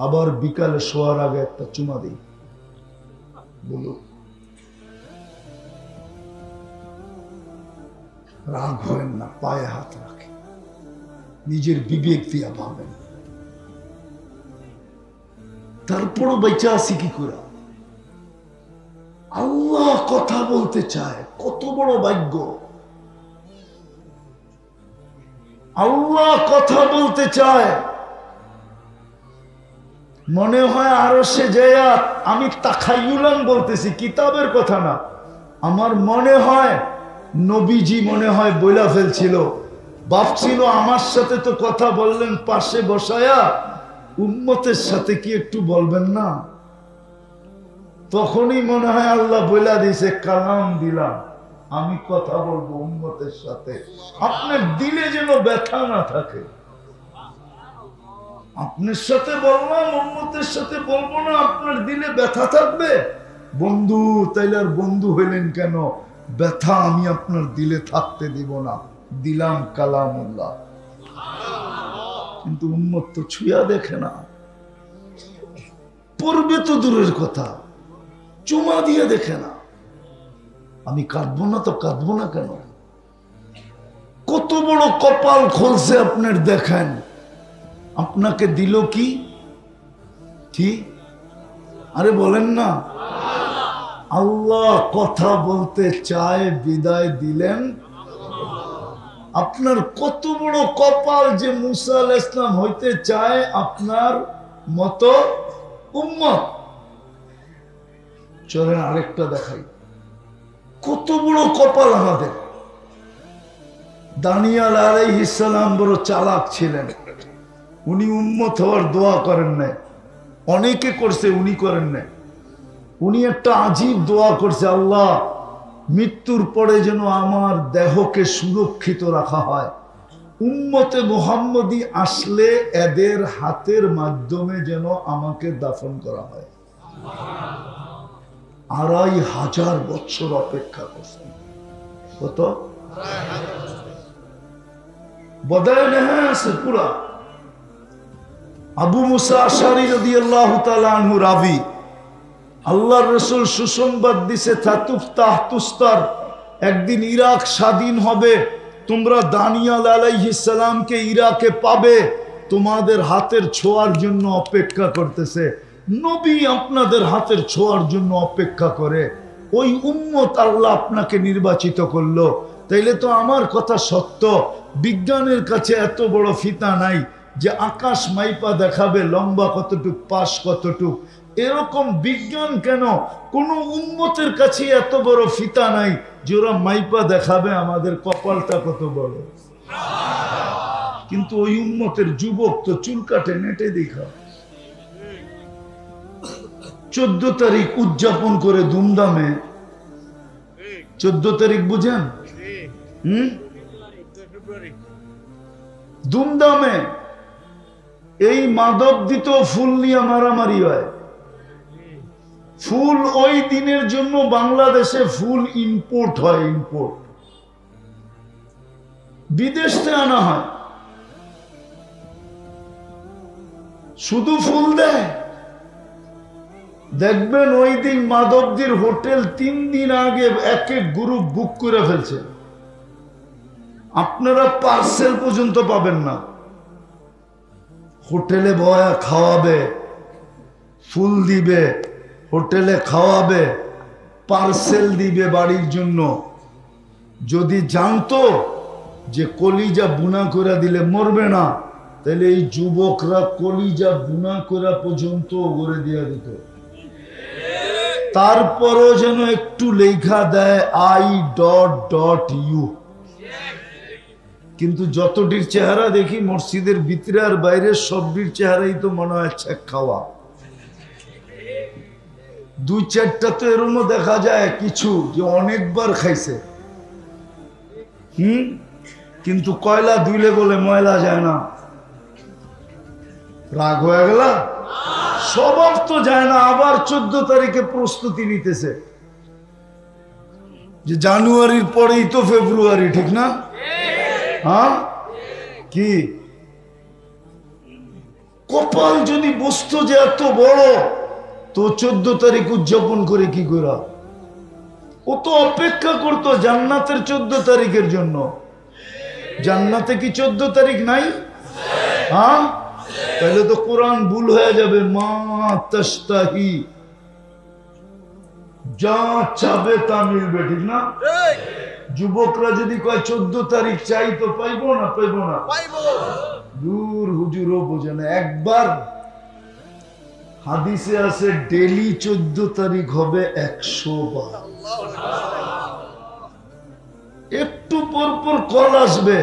আবার বিকালে শোয়ার আগে একটা চুমা দিই। বলুক। রাগ হবেন না, পায়ে হাত রাখে, নিজের বিবেক দিয়া ভাবেন। তারপরও বেঁচে আছি কি করে? আল্লাহ কথা বলতে চায়, কত বড় ভাগ্য। আল্লাহ কথা বলতে চায়। মনে হয় আরো সে যায়া, আমি তাখাইয়ুলান বলতেছি, কিতাবের কথা না, আমার মনে হয় নবীজি মনে হয় বইলা ফেলছিল, ভাবছিল আমার সাথে তো কথা বললেন পাশে বসায়া, উম্মতের সাথে কি একটু বলবেন না? তখনই মনে হয় আল্লাহ বইলা দিয়েছে, কালাম দিলাম, আমি কথা বলবো উম্মতের সাথে। আপনার দিলে যেন ব্যথা না থাকে। আপনার সাথে বললাম, উম্মতের সাথে বলবো না, আপনার দিলে ব্যথা থাকবে। বন্ধু, তাইলে আর বন্ধু হইলেন কেন? ব্যথা আমি আপনার দিলে থাকতে দিব না, দিলাম কালামুল্লাহ। কিন্তু উম্মত তো ছুঁয়া দেখে না। পড়বে তো দূরের কথা, চুমা দিয়ে দেখে না। আমি কাঁদবো না তো কাঁদবো না কেন? কত বড় কপাল খুলছে আপনার, দেখেন আপনাকে দিল কি? কি আরে বলেন না, আল্লাহ কথা বলতে চায়, বিদায় দিলেন। আপনার কত বড় কপাল যে মুসা আলাইহিস সালাম হইতে চায় আপনার মতো উম্মত। চলেন আরেকটা দেখাই, কত বড় কপাল আমাদের। দানিয়াল আলাইহিস সালাম বড় চালাক ছিলেন, উনি উম্মত হওয়ার দোয়া করেন নাই। অনেকে করছে, উনি করেন নাই। উনি একটা আজীব দোয়া করছে, আল্লাহ মৃত্যুর পরে যেন আমার দেহকে সুরক্ষিত রাখা হয়, উম্মতে মুহাম্মদী আসলে এদের হাতের মাধ্যমে যেন আমাকে দাফন করা হয়। ২৫০০ বছর অপেক্ষা করছেন। কত? বদায় নেহা আছে পুরা। আবু মুসা আশআরী রাদিয়াল্লাহু তাআলা আনহু রাবী, আল্লাহর রাসূল সুসংবাদ দিছে তাতুফতাহ তুস্তার, একদিন ইরাক স্বাধীন হবে, তোমরা দানিয়াল আলাইহিস সালামকে ইরাকে পাবে, তোমাদের হাতের ছোঁয়ার জন্য অপেক্ষা করতেছে। নবী আপনাদের হাতের ছোঁয়ার জন্য অপেক্ষা করে, ওই উম্মত আল্লাহ আপনাকে নির্বাচিত করলো। তাইলে তো আমার কথা সত্য, বিজ্ঞানের কাছে এত বড় ফিতা নাই যে আকাশ মাইপা দেখাবে লম্বা কতটুক, পাশ কতটুক। এরকম বিজ্ঞান কেন? কোন উম্মতের কাছে এত বড় ফিতা নাই যে ওরা মাইপা দেখাবে আমাদের কপালটা কত বড়। কিন্তু ওই উম্মতের যুবক তো চুল কাটে নেটে দেখা। 14 তারিখ উদযাপন করে ধুমধামে। 14 তারিখ বুঝেন? ধুমধামে এই মাদক দিত, ফুল নিয়ে মারামারি হয়। ফুল ওই দিনের জন্য বাংলাদেশে ফুল ইম্পোর্ট হয়, ইম্পোর্ট বিদেশ থেকে আনা হয়। শুধু ফুল দেয়, দেখবেন ওই দিন মাদকদের হোটেল 3 দিন আগে এক এক গ্রুপ বুক করে ফেলছে। আপনারা পার্সেল পর্যন্ত পাবেন না। হোটেলে বয়া খাওয়াবে, ফুল দিবে, হোটেলে খাওয়াবে, পার্সেল দিবে বাড়ির জন্য। যদি জানতো যে কলিজা বুনা করে দিলে মরবে না, তাহলে এই যুবকরা কলিজা বুনা করা পর্যন্ত গড়ে দিয়ে দিত। তারপরও যেন একটু লেখা দেয় I.U। কিন্তু যতটির চেহারা দেখি মসজিদের ভিতরে আর বাইরে, সবটির চেহারাই তো মনে হয় ছেক খাওয়া। 2-4টা তো এরমও দেখা যায় কিছু যে অনেকবার খাইছে। কিন্তু কয়লা ধুইলে বলে ময়লা যায় না। রাগ হয়ে গেল, স্বভাব তো যায় না। আবার 14 তারিখে প্রস্তুতি নিতেছে যে জানুয়ারির পরেই তো ফেব্রুয়ারি, ঠিক না? হ্যাঁ, কি কপাল যদি বুঝতো যে এত বড়, তো 14 তারিখ উদযাপন করে কি করা? ও তো অপেক্ষা করতো জান্নাতের 14 তারিখের জন্য। জান্নাতে কি 14 তারিখ নাই? হ্যাঁ, তাহলে তো কোরআন ভুল হয়ে যাবে। মা তাশতাহি, যা চাবে তা মিলবে, ঠিক না? যুবকরা যদি কয় 14 তারিখ চাই, তো পাইবো না? পাইবো না, দূর হুজুরও বোঝে না। একবার হাদিসে আছে ডেলি 14 তারিখ হবে 100 বার। একটু পর পর কল আসবে।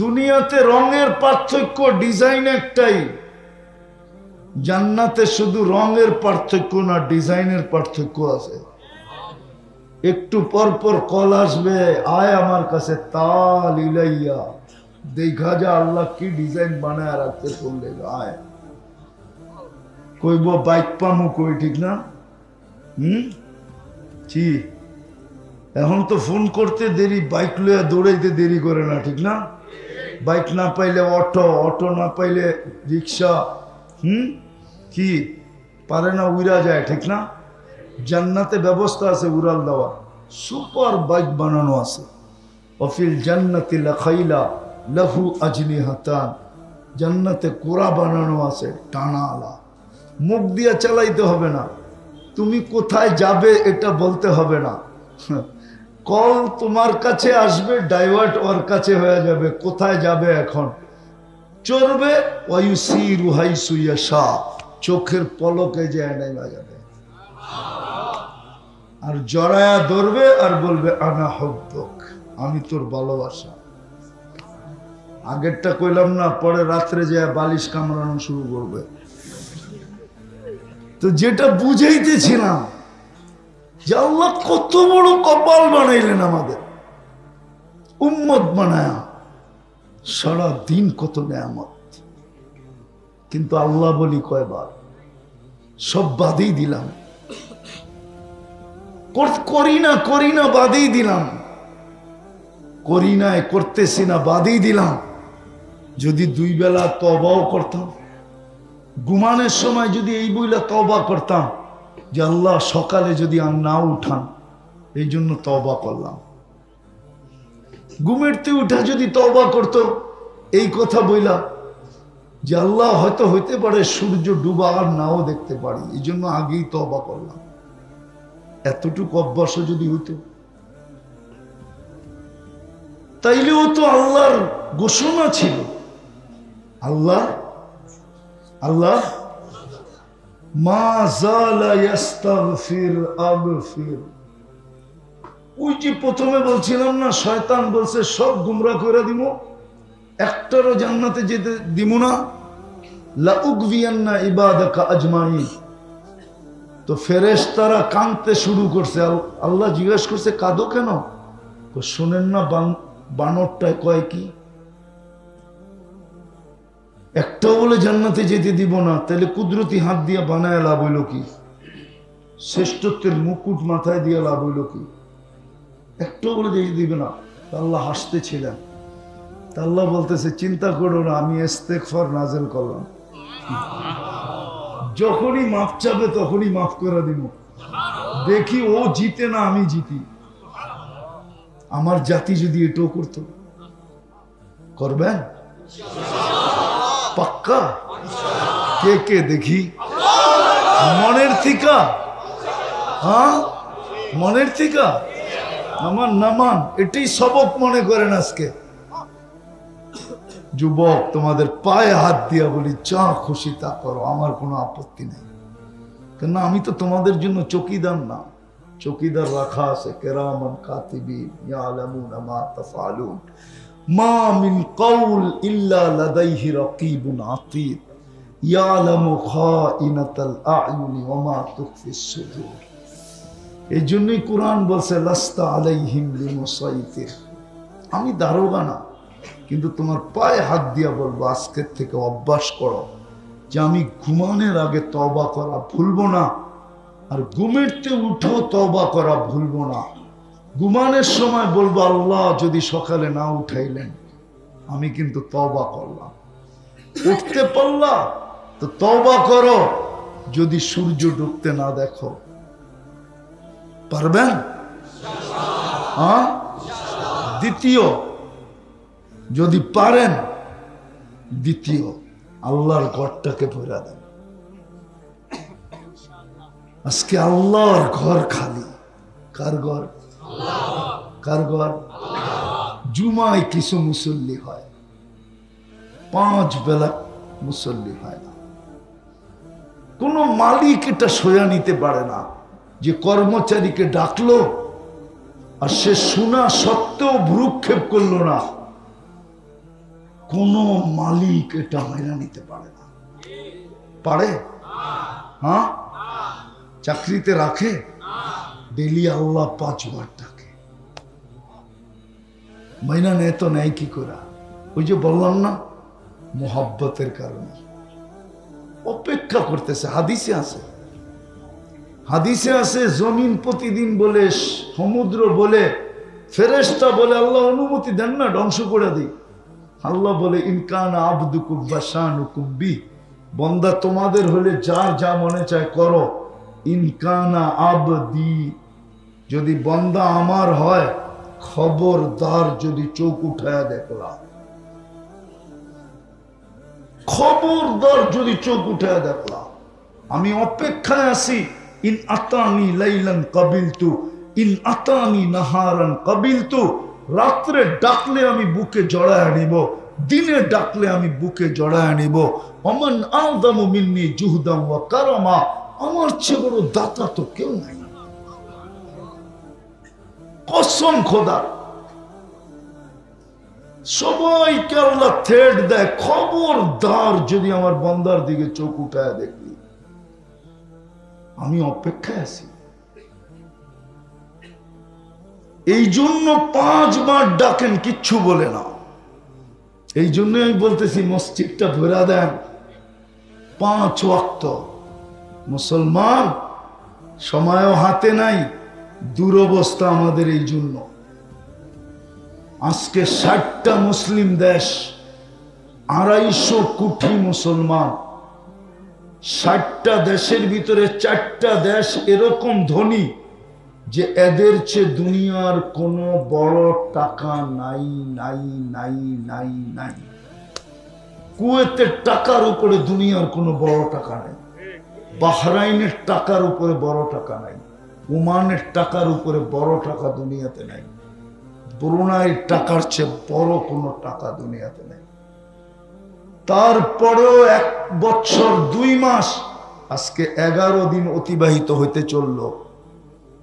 দুনিয়াতে রঙের পার্থক্য, ডিজাইন একটাই। জান্নাতে শুধু রঙের পার্থক্য না, ডিজাইনের পার্থক্য আছে। একটু পর পর কল আসবে, আয় আমার কাছে, তাল ইলাইয়া, দেখা যা আল্লাহ কি ডিজাইন বানায় রাখতে চললে, আয়। কইব বাইক পামু কই, ঠিক না? কি এখন তো ফোন করতে দেরি, বাইক লইয়া দৌড়াইতে দেরি করে না, ঠিক না? বাইক না পাইলে অটো, অটো না পাইলে রিক্সা। কি পারে না, উড়া যায়, ঠিক না? জান্নাতে ব্যবস্থা আছে উড়াল দেওয়া, সুপার বাইক বানানো আছে। অফিল জান্নাতি লাখাইলা লাহু আজনিহাতান, জান্নাতে কোরা বানানো আছে টানালা, মুখ দিয়া চালাইতে হবে না, তুমি কোথায় যাবে এটা বলতে হবে না, কল তোমার কাছে আসবে, ডাইভার্ট ওর কাছে হয়ে যাবে, কোথায় যাবে এখন চড়বে, ওয়ায়ুসিরু হাইসু ইয়াশা, চোখের পলকে যায় নেমে যাবে, আর জড়ায়া ধরবে আর বলবে আনা হুব্বুক, আমি তোর ভালোবাসা। আগেরটা কইলাম না, পরে রাত্রে যায় বালিশ কামড়ানো শুরু করবে। তো যেটা বুঝাইতেছিলাম যে আল্লাহ কত বড় কপাল বানাইলেন আমাদের, উম্মত বানায়া সারা দিন কত নেয়ামত, কিন্তু আল্লাহ বলি কয়বার, সব বাদেই দিলাম, করি না বাদেই দিলাম, করি নাই, করতেছি না বাদেই দিলাম। যদি দুই বেলা তওবাও করতাম, ঘুমানোর সময় যদি এই বইলা তওবা করতাম যে আল্লাহ সকালে যদি আর না উঠান, এই জন্য তওবা করলাম। ঘুমেরতে উঠা যদি তওবা করতো এই কথা বইলা যে আল্লাহ হয়তো হইতে পারে সূর্য ডুবা আর নাও দেখতে পারি, এই জন্য আগেই তওবা করলাম, এতটুকু অভ্যাস যদি হইতো, তাইলেও তো আল্লাহর ঘোষণা ছিল, আল্লাহ আল্লাহ মা জালা ইস্তাগফির আগফির। ওই যে প্রথমে বলছিলাম না, শয়তান বলছে সব গুমরা করে দিব, একটারও জান্নাতে যেতে দিব না, লা উগবিয়ান্না ইবাদাকা আজমাইন। তো ফেরেশতারা কাঁদতে শুরু করছে, আল্লাহ জিজ্ঞাসা করছে কাঁদো কেন? শোনেন না বানরটায় কয় কি, একটাও বলে জান্নাতে যেতে দিব না, তাহলে কুদরতি হাত দিয়া বানায় লাভ হইল কি? শ্রেষ্ঠত্বের মুকুট মাথায় দিয়া লাভ হইল কি? একটাও বলে যেতে দিবে না। আল্লাহ হাসতেছিলেন, আল্লাহ বলতেছে চিন্তা করো না, আমি ইস্তেগফার নাযিল করলাম, যখনই মাফ চাবে তখনই মাফ করে দিব, দেখি ও জিতে না আমি জিতি। আমার জাতি যদি এটাও করতো, করবেন পাক্কা? কে কে দেখি মনের থিকা, হ্যাঁ মনের থিকা, আমার নামান এটাই সবক মনে করেন আজকে। যুবক তোমাদের পায়ে হাত দিয়া বলি যা খুশি তা করো, আমার কোনো আপত্তি নেই, কেন আমি তো তোমাদের জন্য চৌকিদার না, চৌকিদার রাখা আছে কিরামান কাতিবিন ইয়ালামুনা মা তাফআলুন মা মিন কওল ইল্লা লাদাইহি রাকিবুন আতীদ ইয়ালামু খাইনাতাল আ'য়ুনি ওয়া মা তুখফিস সুদূর। এই জন্যই কোরআন বলছে লাস্তা আলাইহিম বিমুসাইতির, আমি দারোগা না, কিন্তু তোমার পায়ে হাত দিয়া বলবো আজকের থেকে অভ্যাস করো যে আমি ঘুমানোর আগে তওবা করা ভুলবো না, আর ঘুমেরতে উঠেও তওবা করা ভুলবো না। ঘুমানোর সময় বলবো আল্লাহ যদি সকালে না উঠাইলেন আমি কিন্তু তওবা করলাম, উঠতে পারলা তো তওবা করো, যদি সূর্য ডুবতে না দেখো। পারবেন? হ্যাঁ, দ্বিতীয় যদি পারেন, দ্বিতীয় আল্লাহর ঘরটাকে ভরা দেন। আজকে আল্লাহর ঘর খালি, কার ঘর? কার ঘর? জুমায় কিছু মুসল্লি হয়, 5 বেলা মুসল্লি হয় না। কোন মালিক এটা সয়া নিতে পারে না যে কর্মচারীকে ডাকলো আর সে শোনা সত্ত্বেও ভ্রুক্ষেপ করলো না, কোন মালিক এটা মেনে নিতে পারে না। পারে? হ্যাঁ, চাকরিতে রাখে, ডেলি আল্লাহ 5 বার ডাকে, মাইনা নেয় তো নেয় কি করে? ওই যে বললাম না, মোহাব্বতের কারণে অপেক্ষা করতেছে। হাদিসে আছে, হাদিসে আছে জমিন প্রতিদিন বলে, সমুদ্র বলে, ফেরেশতা বলে আল্লাহ অনুমতি দেন না ধ্বংস করে দিই। আল্লাহ বলে ইনকান আবদুকুম বাশানুকুম বি, বন্দা তোমাদের হলে যার যা মনে চায় করো। ইনকানা আবদি, যদি বন্দা আমার হয় খবরদার যদি চোখ উঠায় দেখলাম, খবরদার যদি চোখ উঠায় দেখলাম। আমি অপেক্ষায় আছি। ইন আতানি লাইলান কাবিলতু, ইন আতানি নাহারান কাবিলতু। রাত্রে ডাকলে আমি বুকে জড়ায় নিব, দিনে ডাকলে আমি বুকে জড়ায় নিব। ওমান আযমু মিন্নি জুহদান ওয়া কারামা, আমার চেয়ে বড় দাতা তো কেউ নাই। কসম খোদার, সবাইকে আল্লাহ থ্রেট দেয়, খবরদার যদি আমার বান্দার দিকে চোখ উঠায় দেখি। আমি অপেক্ষায় আছি। এই জন্য 5 বার ডাকেন, কিচ্ছু বলে না। এই জন্য আমি বলতেছি মসজিদটা ভরা দেন 5 ওয়াক্ত। মুসলমান সময়ও হাতে নাই, দুরবস্থা আমাদের। এই জন্য আজকে 60টা মুসলিম দেশ, 250 কোটি মুসলমান। 60টা দেশের ভিতরে 4টা দেশ এরকম ধনী যে এদের চেয়ে দুনিয়ার কোনো বড় টাকা নাই নাই নাই নাই নাই। কুয়েতের টাকার উপরে দুনিয়ার কোনো বড় টাকা নাই, বাহরাইনের টাকার উপরে বড় টাকা নাই, ওমানের টাকার উপরে বড় টাকা দুনিয়াতে নাই, ব্রুনাইয়ের টাকার চেয়ে বড় কোনো টাকা দুনিয়াতে নাই। তারপরেও 1 বছর 2 মাস, আজকে 11 দিন অতিবাহিত হইতে চলল,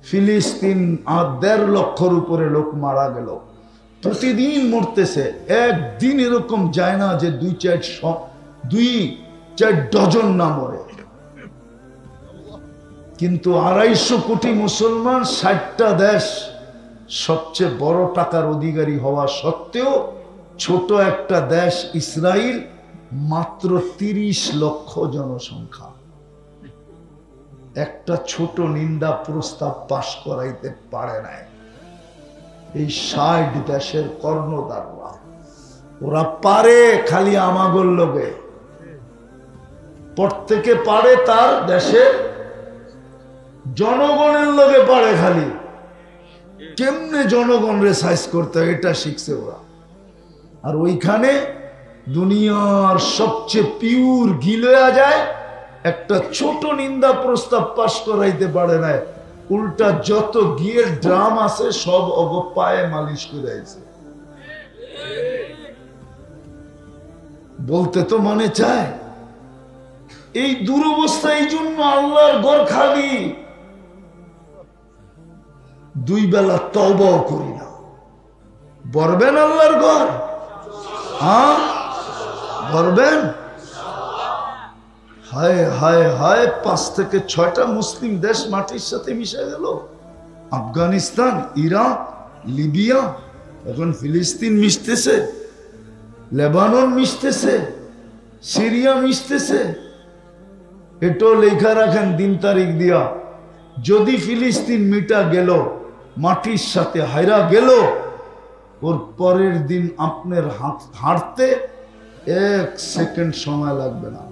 ফিলিস্তিন 1.5 লক্ষর উপরে লোক মারা গেল। প্রতিদিন মরতেছে। একদিন এরকম যায় না যে 2-4 ডজন না মরে। কিন্তু 250 কোটি মুসলমান, 60টা দেশ, সবচেয়ে বড় টাকার অধিকারী হওয়া সত্ত্বেও ছোট একটা দেশ ইসরায়েল, মাত্র 30 লক্ষ জনসংখ্যা। একটা ছোট নিন্দা প্রস্তাব পাশ করাইতে পারে নাই এই 60 দেশের কর্ণধাররা। ওরা পারে খালি আমাগর লোকে, প্রত্যেকে পারে তার দেশের জনগণের লোকে পারে। খালি কেমনে জনগণরে সাইজ করতে হয় এটা শিখছে ওরা। আর ওইখানে দুনিয়ার সবচেয়ে পিওর গিলয়া যায়, একটা ছোট নিন্দা প্রস্তাব পাশ করাইতে পারে না। উল্টা যত গিয়ের ড্রাম আছে সব পায়ে মালিশ করে আইছে। বলতে তো মনে চায়। এই দুরবস্থা, এই জন্য আল্লাহর ঘর খালি, 2 বেলা তওবাও করি না। বলবেন আল্লাহর ঘর? হ্যাঁ বলবেন? হায় হায় হায়, 5 থেকে 6টা মুসলিম দেশ মাটির সাথে মিশে গেল। আফগানিস্তান, ইরাক, লিবিয়া, এখন ফিলিস্তিন মিশতেছে, লেবানন মিশতেছে, সিরিয়া মিশতেছে। এটাও লেখা রাখেন দিন তারিখ দিয়া, যদি ফিলিস্তিন মিটা গেল, মাটির সাথে হাইরা গেল, ওর পরের দিন আপনার হাঁটতে 1 সেকেন্ড সময় লাগবে না,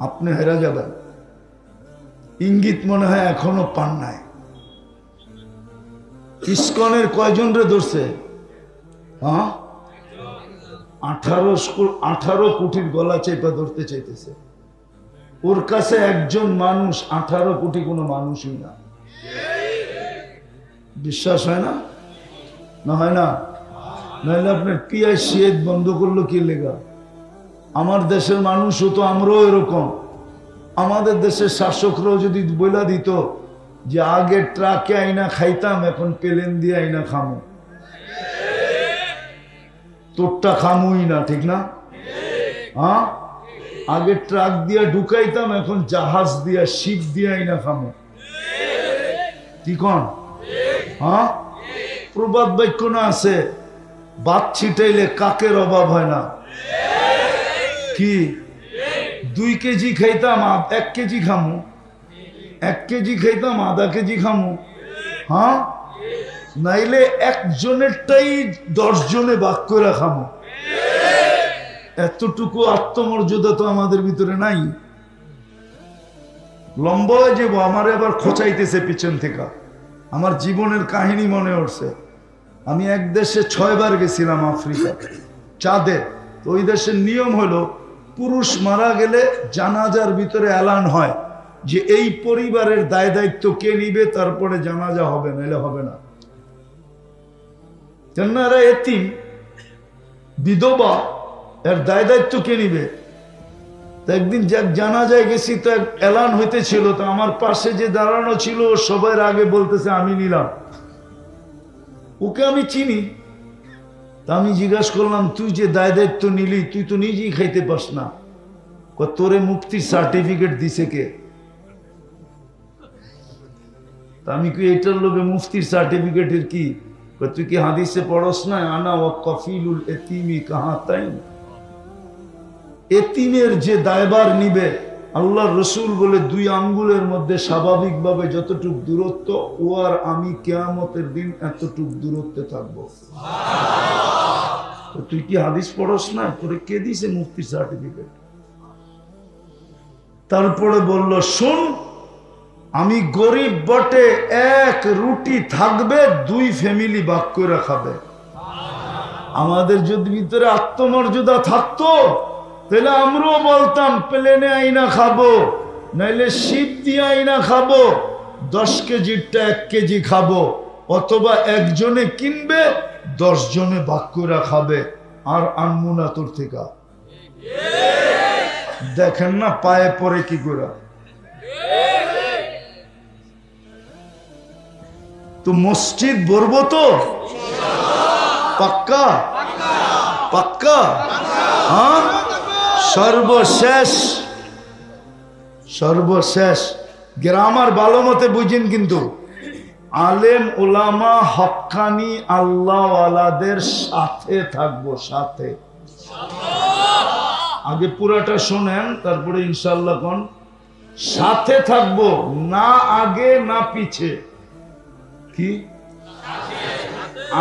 আপনি হেরা যাবেন। ইঙ্গিত মনে হয় এখনো পান নাই। ইসকনের কয়জন রে ধরছে? 18 কোটির গলা চেপা ধরতে চাইতেছে। ওর কাছে একজন মানুষ 18 কোটি কোনো মানুষই না। বিশ্বাস হয় না? না হয় না? নাহলে আপনার পিআই সিএদ বন্ধ করলো কি লেগা? আমার দেশের মানুষও তো আমরাও এরকম। আমাদের দেশের শাসকরাও যদি বইলা দিত যে আগে ট্রাকে আইনা খাইতাম, এখন প্লেন দিয়ে আইনা খামো, তোরটা খামুই না, ঠিক না? হ্যাঁ, আগে ট্রাক দিয়া ঢুকাইতাম, এখন জাহাজ দিয়া শিপ দিয়া আইনা খামো, কি কন? হ্যাঁ, প্রবাদ বাক্য না আছে, ভাত ছিটাইলে কাকের অভাব হয় না। কি 2 কেজি খাইতাম 1 কেজি খামু, 1 কেজি খাইতাম আধা কেজি খামু। হ্যাঁ, নাইলে একজনেরটাই 10 জনে ভাগ করে খামু। এতটুকু আত্মমর্যাদা তো আমাদের ভিতরে নাই। লম্বা হয়ে যাবো, আমারে আবার খোঁচাইতেছে পিছন থেকে। আমার জীবনের কাহিনী মনে উঠছে। আমি এক দেশে 6 বার গেছিলাম, আফ্রিকা, চাঁদে। তো ওই দেশের নিয়ম হলো পুরুষ মারা গেলে জানাজার ভিতরে এলান হয় যে এই পরিবারের দায় দায়িত্ব কে নিবে, তারপরে জানাজা হবে, নাহলে হবে না। কেননা এরা এতিম, বিধবা, এর দায় দায়িত্ব কে নিবে? তো একদিন জানাজায় গেছি, তো এলান হইতেছিল। তো আমার পাশে যে দাঁড়ানো ছিল সবার আগে বলতেছে আমি নিলাম। ওকে আমি চিনি। তা আমি জিজ্ঞাসা করলাম, তুই যে দায় দায়িত্ব নিলি, তুই তো নিজেই খাইতে পাস না। তোরে মুফতির সার্টিফিকেট দিছে কে? তা আমি কি এটার লোকে মুফতির সার্টিফিকেটের কি? তুই কি হাদিসে পড়স না, আনা ওয়া কফিলুল এতিমি কাহা তাই? এতিমের যে দায়ভার নিবে, আল্লাহর রসুল বলে 2 আঙ্গুলের মধ্যে স্বাভাবিকভাবে যতটুক দূরত্ব, ও আর আমি কিয়ামতের দিন এতটুক দূরত্বে থাকবো। তুই কি হাদিস পড়স না? তোরে কে দিছে মুফতির সার্টিফিকেট? তারপরে বলল, শুন, আমি গরিব বটে, 1 রুটি থাকবে, 2 ফ্যামিলি ভাগ করে খাবে। আমাদের যদি ভিতরে আত্মমর্যাদা থাকতো, তাহলে আমরাও বলতাম প্লেনে আইনা খাবো, নাইলে শীত দিয়ে আইনা খাবো, 10 কেজিরটা 1 কেজি খাবো, অথবা একজনে কিনবে 10 জনে ভাগ করে খাবে, আর আনমু না তোর থেকে। দেখেন না পায়ে পরে কি করে। তো মসজিদ ভরবো তো পাক্কা? পাক্কা? হ্যাঁ, সর্বশেষ সর্বশেষ গ্রামার ভালো মতে বুঝেন, কিন্তু আলেম ওলামা হক্কানি আল্লাহওয়ালাদের সাথে থাকবো, সাথে। আগে পুরাটা শোনেন, তারপরে ইনশাল্লাহ কোন সাথে থাকবো, না আগে না পিছে। কি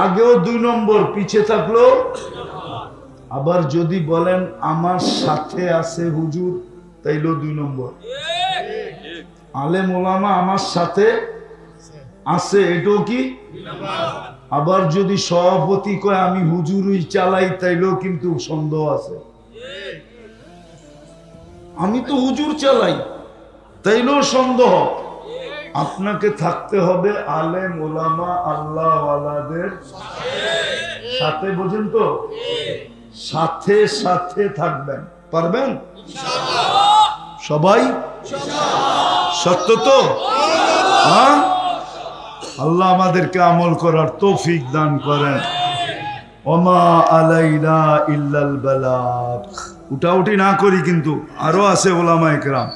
আগেও 2 নম্বর, পিছে থাকলো। আবার যদি বলেন আমার সাথে আছে হুজুর, তাইলেও 2 নম্বর। আলেম ওলামা আমার সাথে আছে, এটাও কি? আবার যদি সভাপতি কয় আমি হুজুরই চালাই, তাইলেও কিন্তু সন্দেহ আছে। আমি তো হুজুর চালাই, তাইলেও সন্দেহ। আপনাকে থাকতে হবে আলেম ওলামা আল্লাহওয়ালাদের সাথে, বোঝেন তো? সাথে সাথে থাকবেন, পারবেন সবাই? সত্য তো? হ্যাঁ, আল্লাহ আমাদেরকে আমল করার তৌফিক দান করেন। ওমা আলাইনা ইল্লাল বালাগ। উঠাউঠি না করি, কিন্তু আরো আছে ওলামায়ে কেরাম।